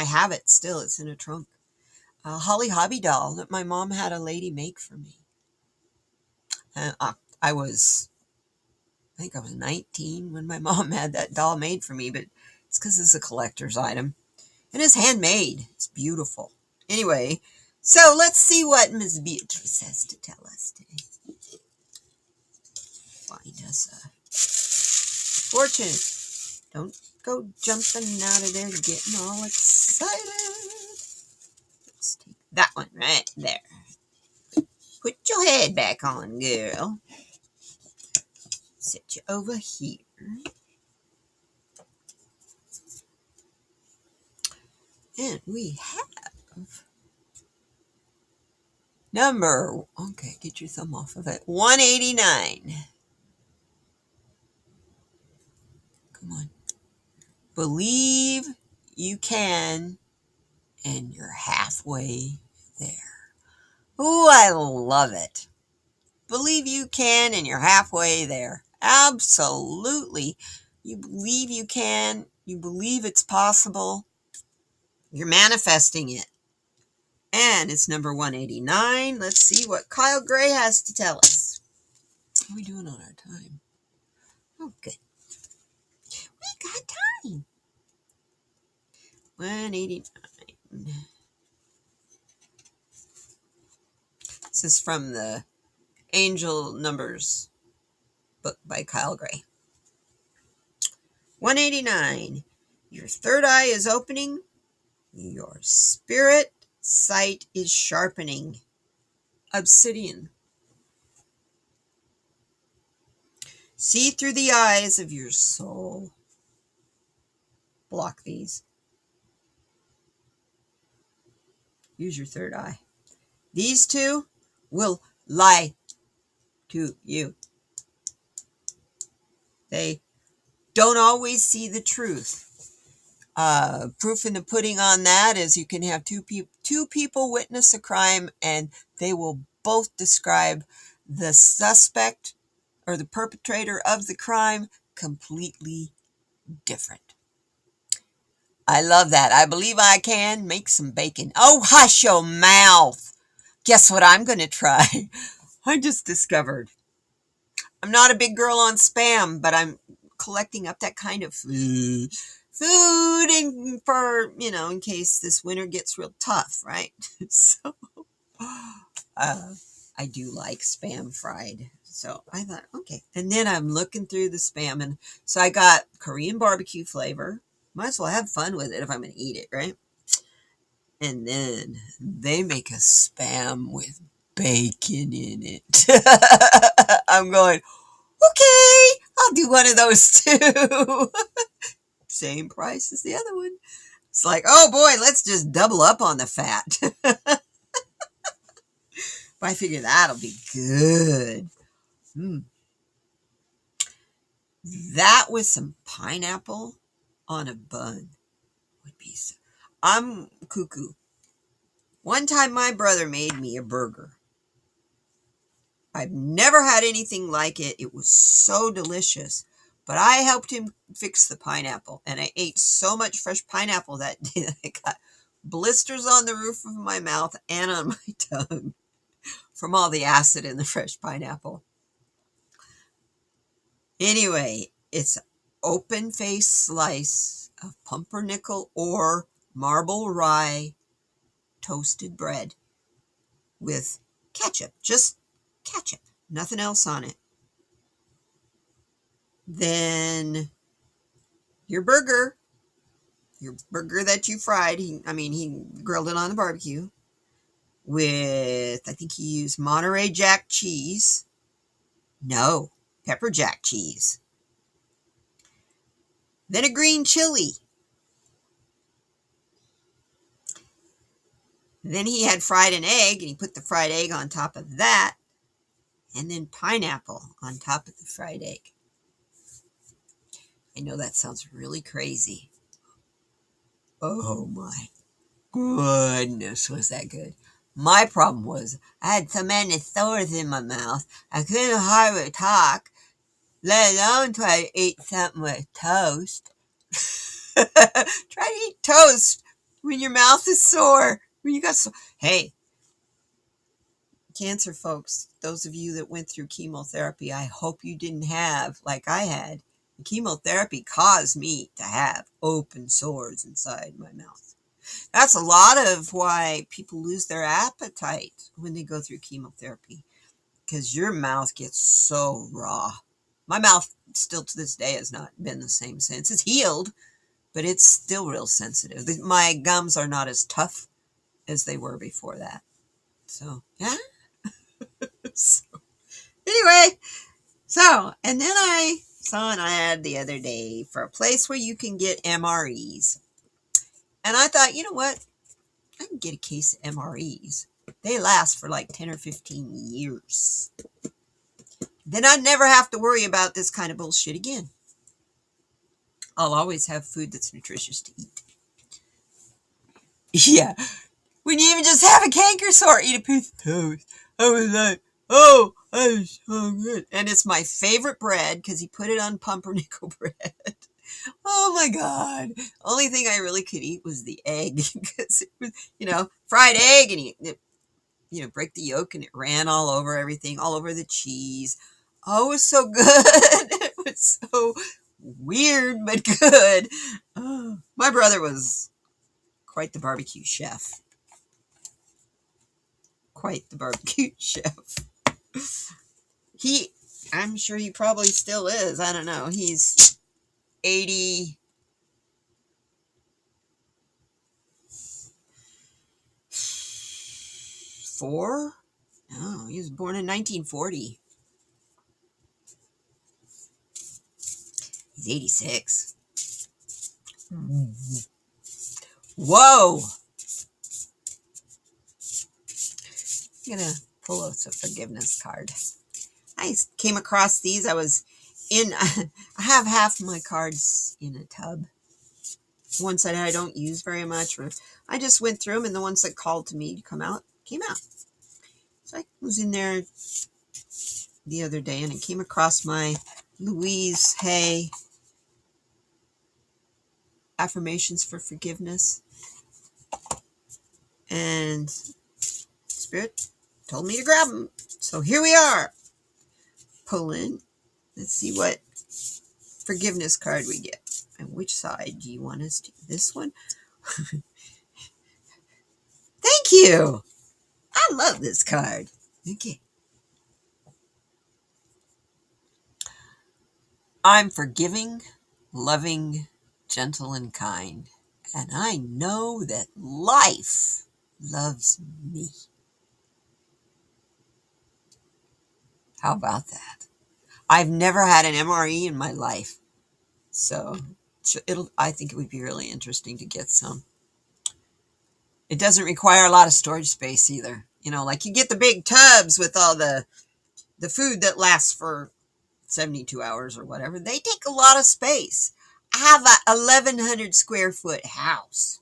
have it still. It's in a trunk. A Holly Hobby doll that my mom had a lady make for me. And I think I was 19 when my mom had that doll made for me, but it's because it's a collector's item. And it's handmade. It's beautiful. Anyway, so let's see what Miss Beatrice has to tell us today. Find us a fortune. Don't go jumping out of there getting all excited. Let's take that one right there. Put your head back on, girl. Set you over here. And we have get your thumb off of it. 189. Come on. Believe you can, and you're halfway there. Ooh, I love it. Believe you can, and you're halfway there. Absolutely. You believe you can. You believe it's possible. You're manifesting it. And it's number 189. Let's see what Kyle Gray has to tell us. How are we doing on our time? Oh, good. We got time. 189. This is from the Angel Numbers book by Kyle Gray. 189. Your third eye is opening. Your spirit sight is sharpening. Obsidian. See through the eyes of your soul. Block these. Use your third eye. These two will lie to you. They don't always see the truth. Proof in the pudding on that is you can have two people witness a crime and they will both describe the suspect or the perpetrator of the crime completely different. I love that. I believe I can make some bacon. Oh, hush your mouth. Guess what I'm going to try? I just discovered. I'm not a big girl on Spam, but I'm collecting up that kind of food and for, in case this winter gets real tough, right? So, I do like Spam fried. So I thought, okay. And then I'm looking through the Spam, and so I got Korean barbecue flavor. Might as well have fun with it if I'm going to eat it, right? And then they make a Spam with bacon in it. I'm going, okay, I'll do one of those too. Same price as the other one. It's like, oh boy, let's just double up on the fat. But I figure that'll be good. That with some pineapple on a bun would be so. I'm cuckoo. One time my brother made me a burger. I've never had anything like it. It was so delicious. But I helped him fix the pineapple. And I ate so much fresh pineapple that day that I got blisters on the roof of my mouth and on my tongue from all the acid in the fresh pineapple. Anyway, it's open-faced slice of pumpernickel or marble rye toasted bread with ketchup, just ketchup, nothing else on it. Then your burger, that you fried, he grilled it on the barbecue with, I think he used Monterey Jack cheese. No, pepper jack cheese. Then a green chili. Then he had fried an egg, and he put the fried egg on top of that, and then pineapple on top of the fried egg. I know that sounds really crazy. Oh my goodness, was that good. My problem was I had so many sores in my mouth, I couldn't hardly talk, let alone try to eat something with toast. Try to eat toast when your mouth is sore. When you got so Hey, cancer folks, those of you that went through chemotherapy, I hope you didn't have, like I had. The chemotherapy caused me to have open sores inside my mouth. That's a lot of why people lose their appetite when they go through chemotherapy, because your mouth gets so raw. My mouth still to this day has not been the same since. It's healed, but it's still real sensitive. My gums are not as tough as they were before that. So, yeah. So, anyway, and then I saw an ad the other day for a place where you can get MREs. And I thought, you know what? I can get a case of MREs. They last for like 10 or 15 years. Then I'd never have to worry about this kind of bullshit again. I'll always have food that's nutritious to eat. Yeah. When you even just have a canker sore, eat a piece of toast. I was like, oh, that is so good. And it's my favorite bread because he put it on pumpernickel bread. Oh my God. Only thing I really could eat was the egg because it was, fried egg, and break the yolk and it ran all over everything, all over the cheese. Oh, it was so good. It was so weird, but good. Oh, my brother was quite the barbecue chef. Quite the barbecue chef. I'm sure he probably still is. I don't know. He's 84? No, he was born in 1940. He's 86. Whoa! I'm going to pull out a forgiveness card. I came across these. I have half my cards in a tub. Ones that I don't use very much, or I just went through them, and the ones that called to me to come out, came out. So I was in there the other day, and I came across my Louise Hay affirmations for forgiveness. And Spirit told me to grab them. So here we are. Pull in. Let's see what forgiveness card we get. And which side do you want us to? This one? Thank you. I love this card. Okay. I'm forgiving, loving, gentle, and kind. And I know that life loves me. How about that? I've never had an MRE in my life. So I think it would be really interesting to get some. It doesn't require a lot of storage space either. Like you get the big tubs with all the food that lasts for 72 hours or whatever. They take a lot of space. I have a 1,100 square foot house.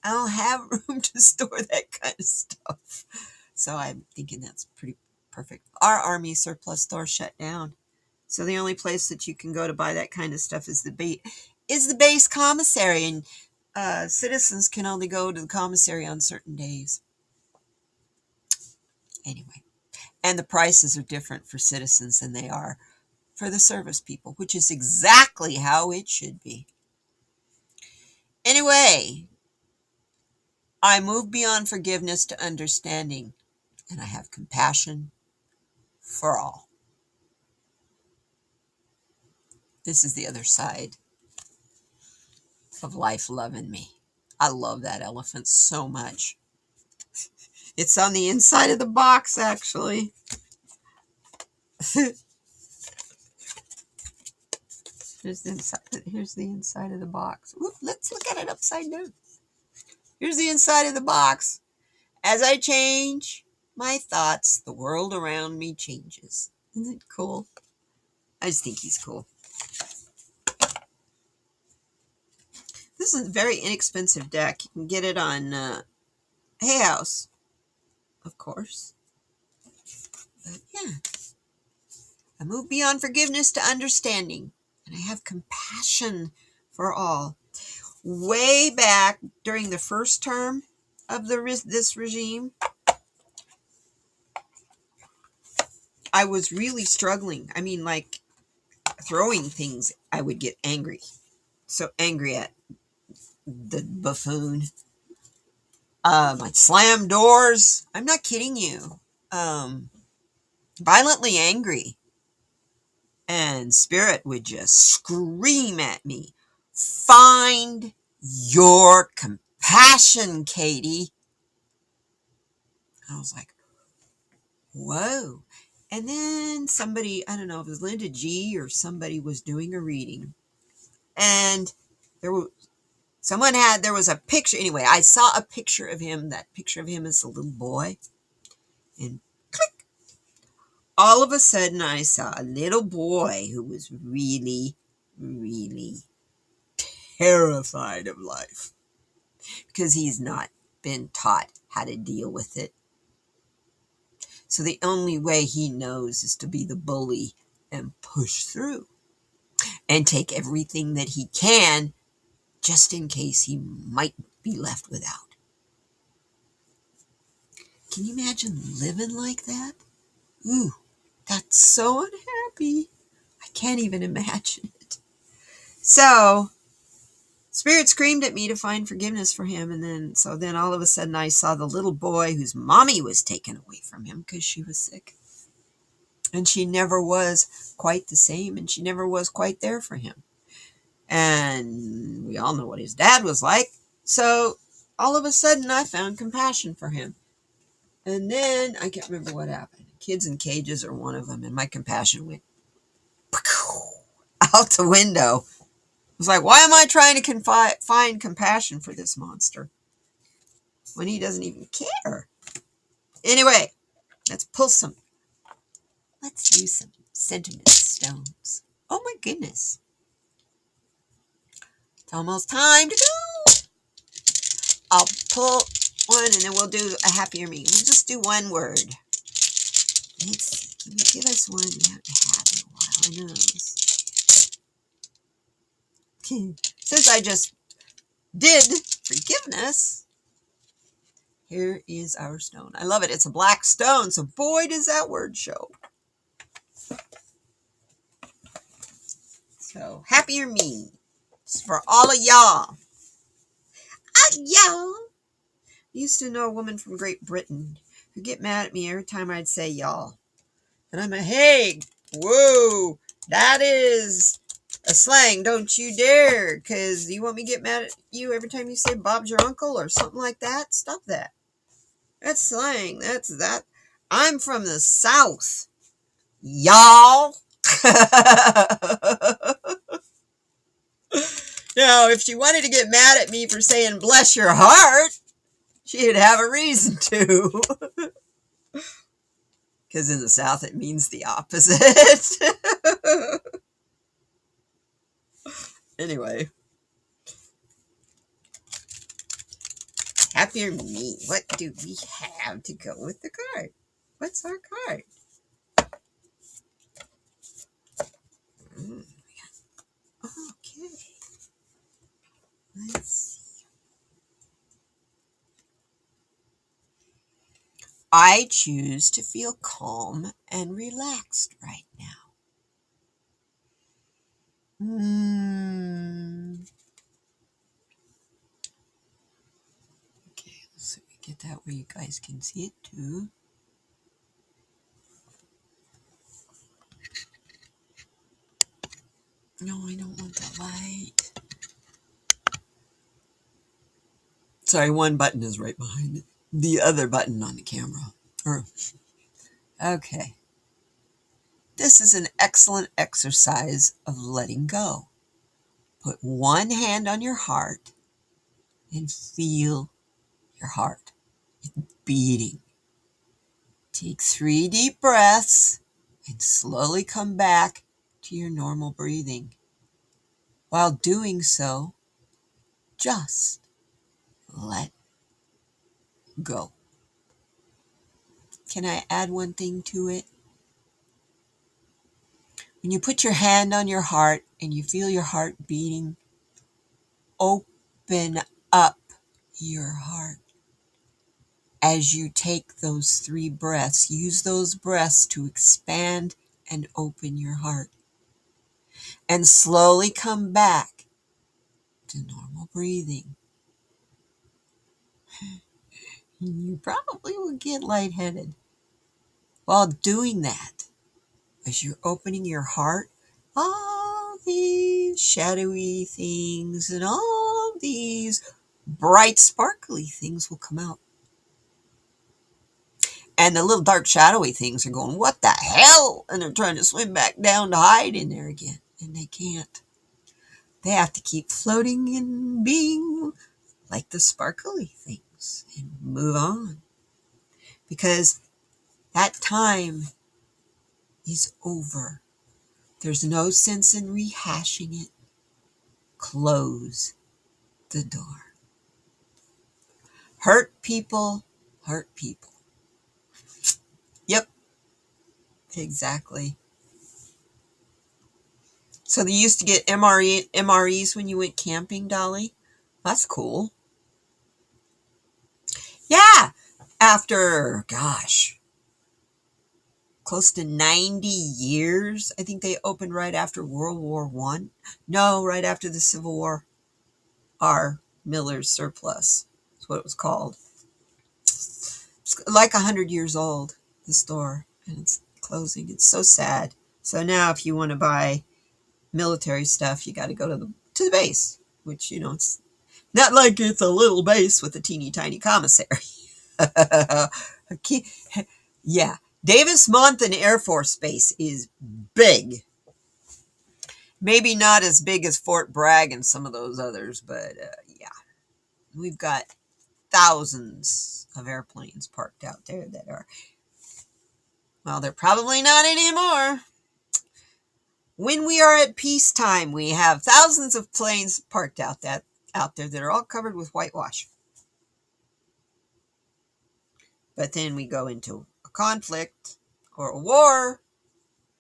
I don't have room to store that kind of stuff. So I'm thinking that's pretty perfect. Our Army surplus store shut down. So the only place that you can go to buy that kind of stuff is the base commissary, and citizens can only go to the commissary on certain days. Anyway, and the prices are different for citizens than they are for the service people, which is exactly how it should be. Anyway, I move beyond forgiveness to understanding, and I have compassion for all. This is the other side of life loving me. I love that elephant so much. It's on the inside of the box, actually. Here's the inside of the box. Whoop, let's look at it upside down. Here's the inside of the box. As I change my thoughts, the world around me changes. Isn't it cool? I just think he's cool. This is a very inexpensive deck. You can get it on Hay House, of course. But yeah. I move beyond forgiveness to understanding, and I have compassion for all. Way back during the first term of this regime, I was really struggling. I mean, like throwing things, I would get angry. So angry at the buffoon. I'd slam doors. I'm not kidding you. Violently angry. And Spirit would just scream at me, "Find your compassion, Katie." I was like, whoa. And then somebody, I don't know if it was Linda G or somebody, was doing a reading. And there was a picture. Anyway, I saw a picture of him. That picture of him as a little boy. And click. All of a sudden, I saw a little boy who was really, really terrified of life because he's not been taught how to deal with it. So the only way he knows is to be the bully and push through and take everything that he can just in case he might be left without. Can you imagine living like that? Ooh, that's so unhappy. I can't even imagine it. So Spirit screamed at me to find forgiveness for him, and then all of a sudden I saw the little boy whose mommy was taken away from him because she was sick. And she never was quite the same, and she never was quite there for him. And we all know what his dad was like. So all of a sudden I found compassion for him. And then I can't remember what happened. Kids in cages are one of them, and my compassion went out the window. I was like, why am I trying to find compassion for this monster when he doesn't even care? Anyway, let's do some sentiment stones. Oh my goodness. It's almost time to go. I'll pull one and then we'll do a happier me. We'll just do one word. Can you give us one we haven't had in a while? I know. Since I just did forgiveness, here is our stone. I love it. It's a black stone, so boy, does that word show. So, happier me. It's for all of y'all. Y'all. I used to know a woman from Great Britain who'd get mad at me every time I'd say y'all. And I'm hey, whoa, that is a slang. Don't you dare, because you want me to get mad at you every time you say Bob's your uncle or something like that? Stop that. That's slang. That's that. I'm from the South, y'all. Now, if she wanted to get mad at me for saying bless your heart, she'd have a reason to. Because in the South, it means the opposite. Anyway. Happier me. What do we have to go with the card? What's our card? Okay. Let's see. I choose to feel calm and relaxed right now. Okay, so we get that where you guys can see it too. No, I don't want the light. Sorry, one button is right behind it. The other button on the camera. Okay. This is an excellent exercise of letting go. Put one hand on your heart and feel your heart beating. Take 3 deep breaths and slowly come back to your normal breathing. While doing so, just let go. Can I add one thing to it? When you put your hand on your heart and you feel your heart beating, open up your heart. As you take those 3 breaths, use those breaths to expand and open your heart. And slowly come back to normal breathing. You probably will get lightheaded. While doing that, as you're opening your heart, all these shadowy things and all these bright, sparkly things will come out. And the little dark, shadowy things are going, what the hell? And they're trying to swim back down to hide in there again. And they can't. They have to keep floating and being like the sparkly things and move on. Because that time is over. There's no sense in rehashing it. Close the door. Hurt people hurt people. Yep, exactly. So they used to get MREs when you went camping, Dolly? That's cool. Yeah, after, gosh, close to 90 years. I think they opened right after World War I. No, right after the Civil War. Our Miller's Surplus. That's what it was called. It's like 100 years old, the store, and it's closing. It's so sad. So now if you want to buy military stuff, you got to go to the base, which, it's not like it's a little base with a teeny tiny commissary. Okay. Yeah. Davis-Monthan Air Force Base is big. Maybe not as big as Fort Bragg and some of those others, but yeah. We've got thousands of airplanes parked out there that are, well, they're probably not anymore. When we are at peacetime, we have thousands of planes parked out there that are all covered with whitewash. But then we go into a conflict or a war,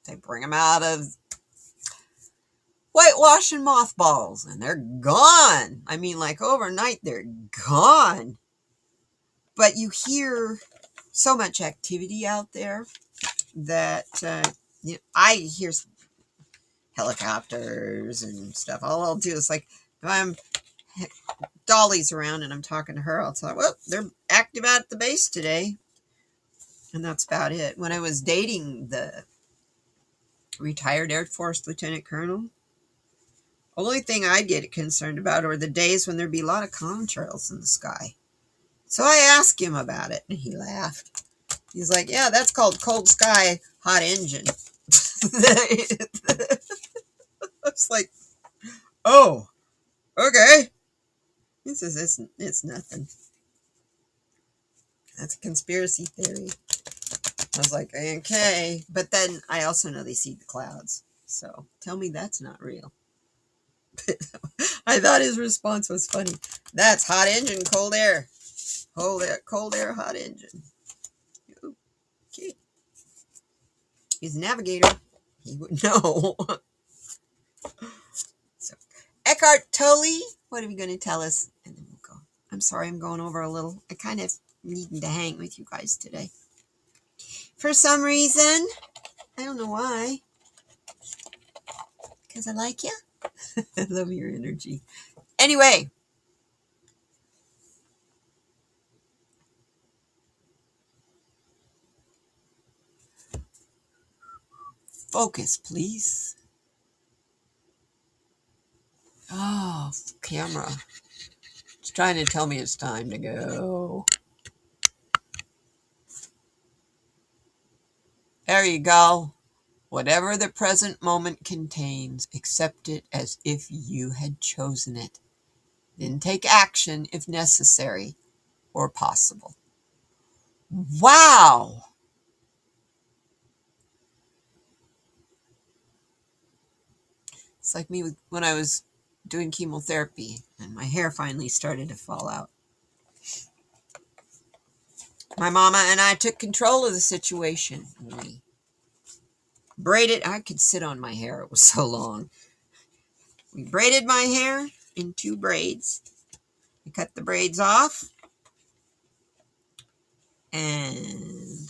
they bring them out of whitewash and mothballs, and they're gone. I mean, like overnight, they're gone. But you hear so much activity out there that I hear helicopters and stuff. All I'll do is like, if I'm Dolly's around and I'm talking to her, I'll tell her, well, they're active out at the base today. And that's about it. When I was dating the retired Air Force Lieutenant Colonel, only thing I get concerned about are the days when there'd be a lot of contrails in the sky. So I asked him about it, and he laughed. He's like, yeah, that's called cold sky, hot engine. I was like, oh, okay. He says, it's nothing. That's a conspiracy theory. I was like, okay. But then I also know they see the clouds. So tell me that's not real. I thought his response was funny. That's hot engine, cold air. Cold air, hot engine. Okay. He's a navigator. He would know. So, Eckhart Tolle, what are we going to tell us? And then we'll go. I'm sorry I'm going over a little. I kind of needing to hang with you guys today. For some reason, I don't know why. Because I like you? I love your energy. Anyway, focus, please. Oh, camera. It's trying to tell me it's time to go. There you go. Whatever the present moment contains, accept it as if you had chosen it. Then take action if necessary or possible. Wow! It's like me when I was doing chemotherapy and my hair finally started to fall out. My mama and I took control of the situation. We braided, I could sit on my hair, it was so long. We braided my hair in 2 braids. We cut the braids off and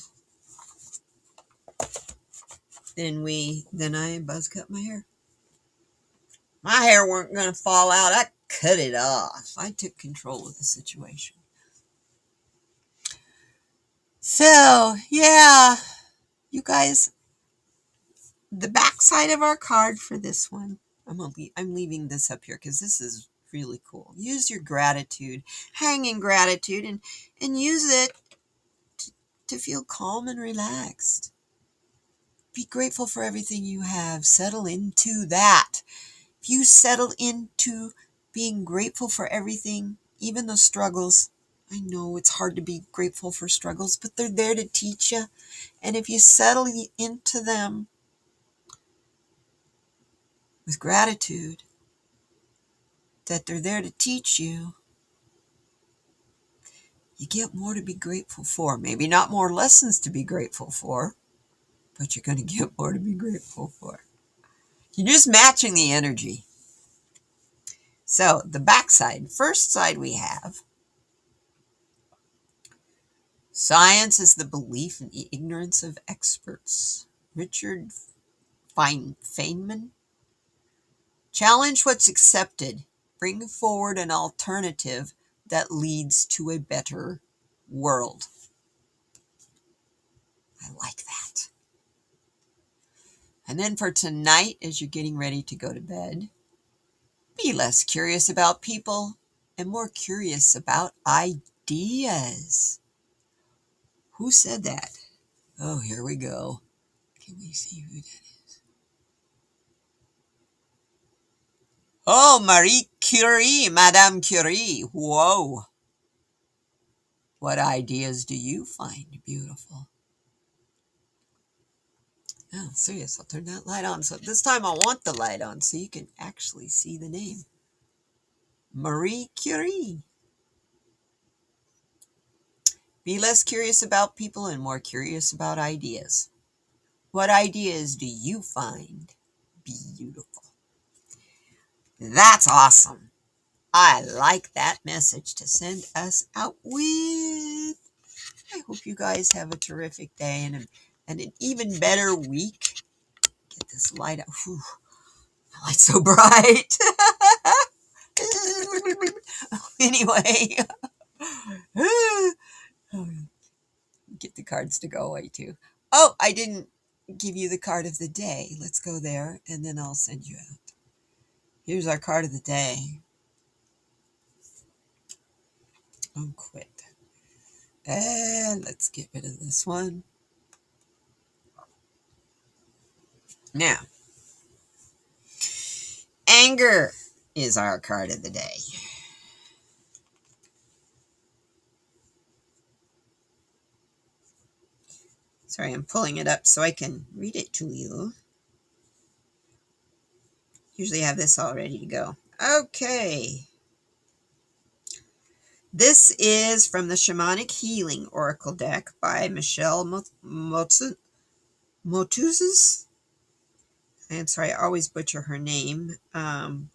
then I buzz cut my hair. My hair weren't going to fall out. I cut it off. I took control of the situation. So, yeah, you guys, the back side of our card for this one, I'm leaving this up here because this is really cool. Use your gratitude, hang in gratitude, and use it to feel calm and relaxed. Be grateful for everything you have. Settle into that. If you settle into being grateful for everything, even the struggles, I know it's hard to be grateful for struggles, but they're there to teach you. And if you settle into them with gratitude, that they're there to teach you, you get more to be grateful for. Maybe not more lessons to be grateful for, but you're going to get more to be grateful for. You're just matching the energy. So the back side, first side we have, science is the belief in the ignorance of experts. Richard Feynman. Challenge what's accepted. Bring forward an alternative that leads to a better world. I like that. And then for tonight, as you're getting ready to go to bed, be less curious about people and more curious about ideas. Who said that? Oh, here we go. Can we see who that is? Oh, Marie Curie, Madame Curie. Whoa. What ideas do you find beautiful? Oh, serious. I'll turn that light on. So this time I want the light on so you can actually see the name. Marie Curie. Be less curious about people and more curious about ideas. What ideas do you find beautiful? That's awesome. I like that message to send us out with. I hope you guys have a terrific day and an even better week. Get this light out. Whew, the light's so bright. Anyway, get the cards to go away too. Oh, I didn't give you the card of the day. Let's go there and then I'll send you out. Here's our card of the day. Quit. And let's get rid of this one. Now, anger is our card of the day. Sorry, I'm pulling it up so I can read it to you. Usually I have this all ready to go. Okay. This is from the Shamanic Healing Oracle deck by Michelle Motuzes. I'm sorry, I always butcher her name. And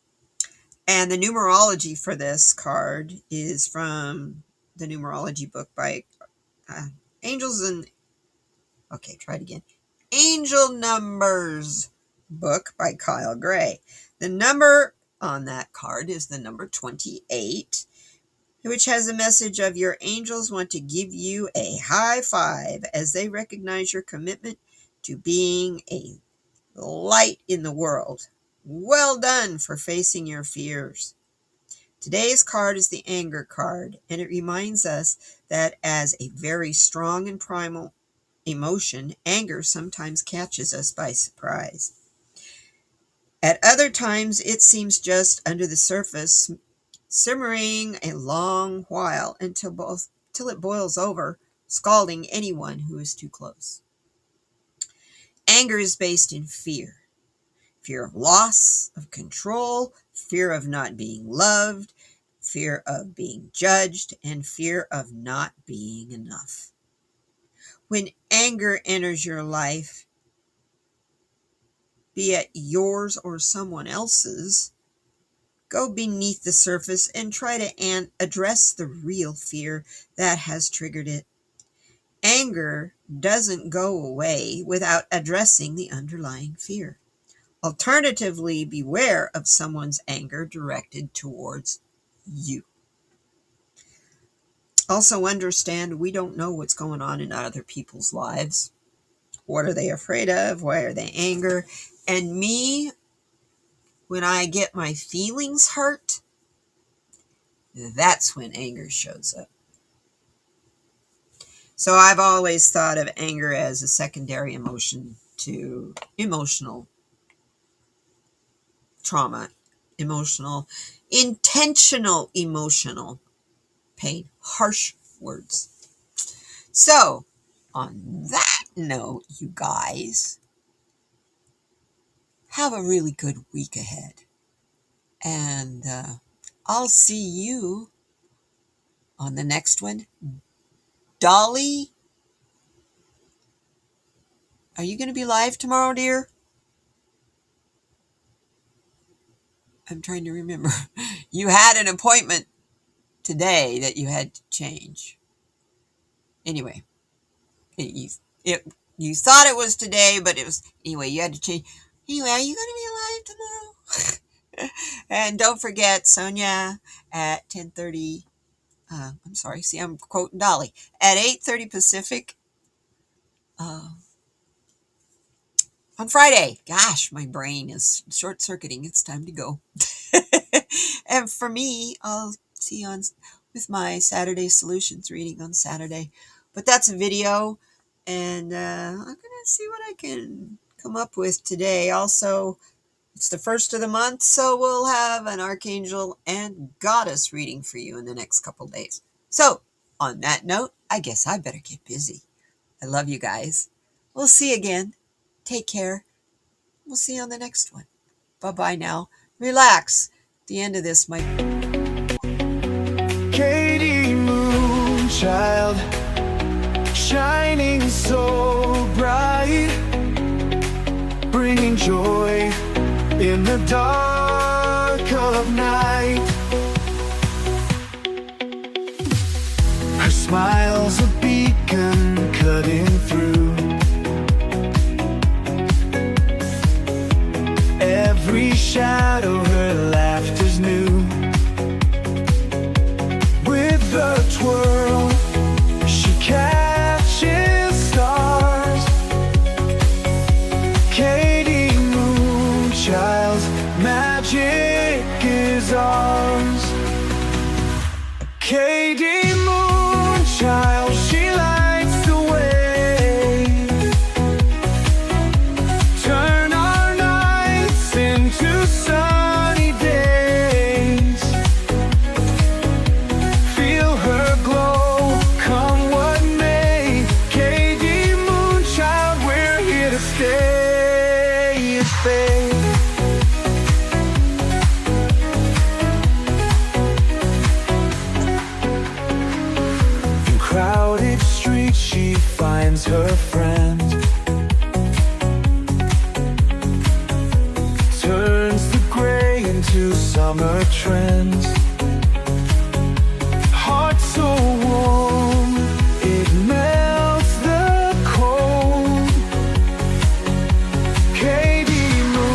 the numerology for this card is from the numerology book by Angels and... Okay, try it again. Angel Numbers book by Kyle Gray. The number on that card is the number 28, which has a message of your angels want to give you a high five as they recognize your commitment to being a light in the world. Well done for facing your fears. Today's card is the anger card, and it reminds us that as a very strong and primal emotion, anger sometimes catches us by surprise. At other times, it seems just under the surface, simmering a long while till it boils over, scalding anyone who is too close. Anger is based in fear. Fear of loss, of control, fear of not being loved, fear of being judged, and fear of not being enough. When anger enters your life, be it yours or someone else's, go beneath the surface and try to address the real fear that has triggered it. Anger doesn't go away without addressing the underlying fear. Alternatively, beware of someone's anger directed towards you. Also understand we don't know what's going on in other people's lives. What are they afraid of? Why are they angry? And me, when I get my feelings hurt, that's when anger shows up. So I've always thought of anger as a secondary emotion to emotional trauma, intentional emotional pain, harsh words. So, on that note, you guys, have a really good week ahead. And I'll see you on the next one. Dolly, are you going to be live tomorrow, dear? I'm trying to remember. You had an appointment today that you had to change. Anyway, you thought it was today, but it was, anyway, you had to change. Anyway, are you going to be alive tomorrow? And don't forget, Sonia at 10:30, I'm sorry, see, I'm quoting Dolly, at 8:30 Pacific on Friday. Gosh, my brain is short-circuiting. It's time to go. And for me, I'll see you on with my Saturday Solutions reading on Saturday. But that's a video, and I'm going to see what I can come up with today. Also, it's the first of the month, so we'll have an Archangel and Goddess reading for you in the next couple days. So, on that note, I guess I better get busy. I love you guys. We'll see you again. Take care. We'll see you on the next one. Bye-bye now. Relax. The end of this might... Katie Moonchild, shining so bright, bringing joy in the dark of night. Her smile's a beacon cutting through every shadow. Her laughter's new. With a twirl, she catches stars. Katie Moonchild's magic is ours. Katie Moonchild, she lights the way. Turn our nights into sunny days. Feel her glow, come what may. Katie Moonchild, we're here to stay. It's faith. In crowded streets, she finds her friend. Turns the gray into summer trends. Heart so warm, it melts the cold. Katie Moon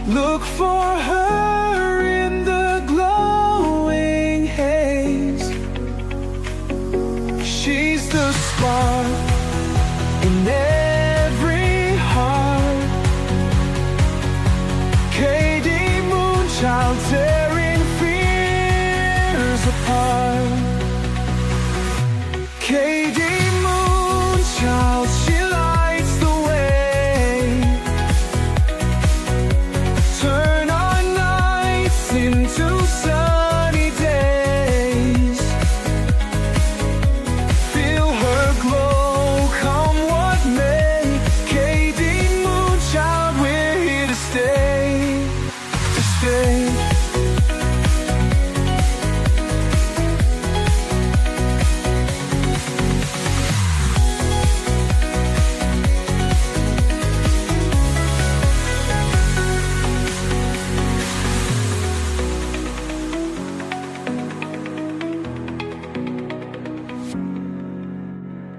Look for her in the glowing haze. She's the spark in every heart. KD Moonchild, tearing fears apart. KD Moonchild, she lights the way. Turn our nights into sun.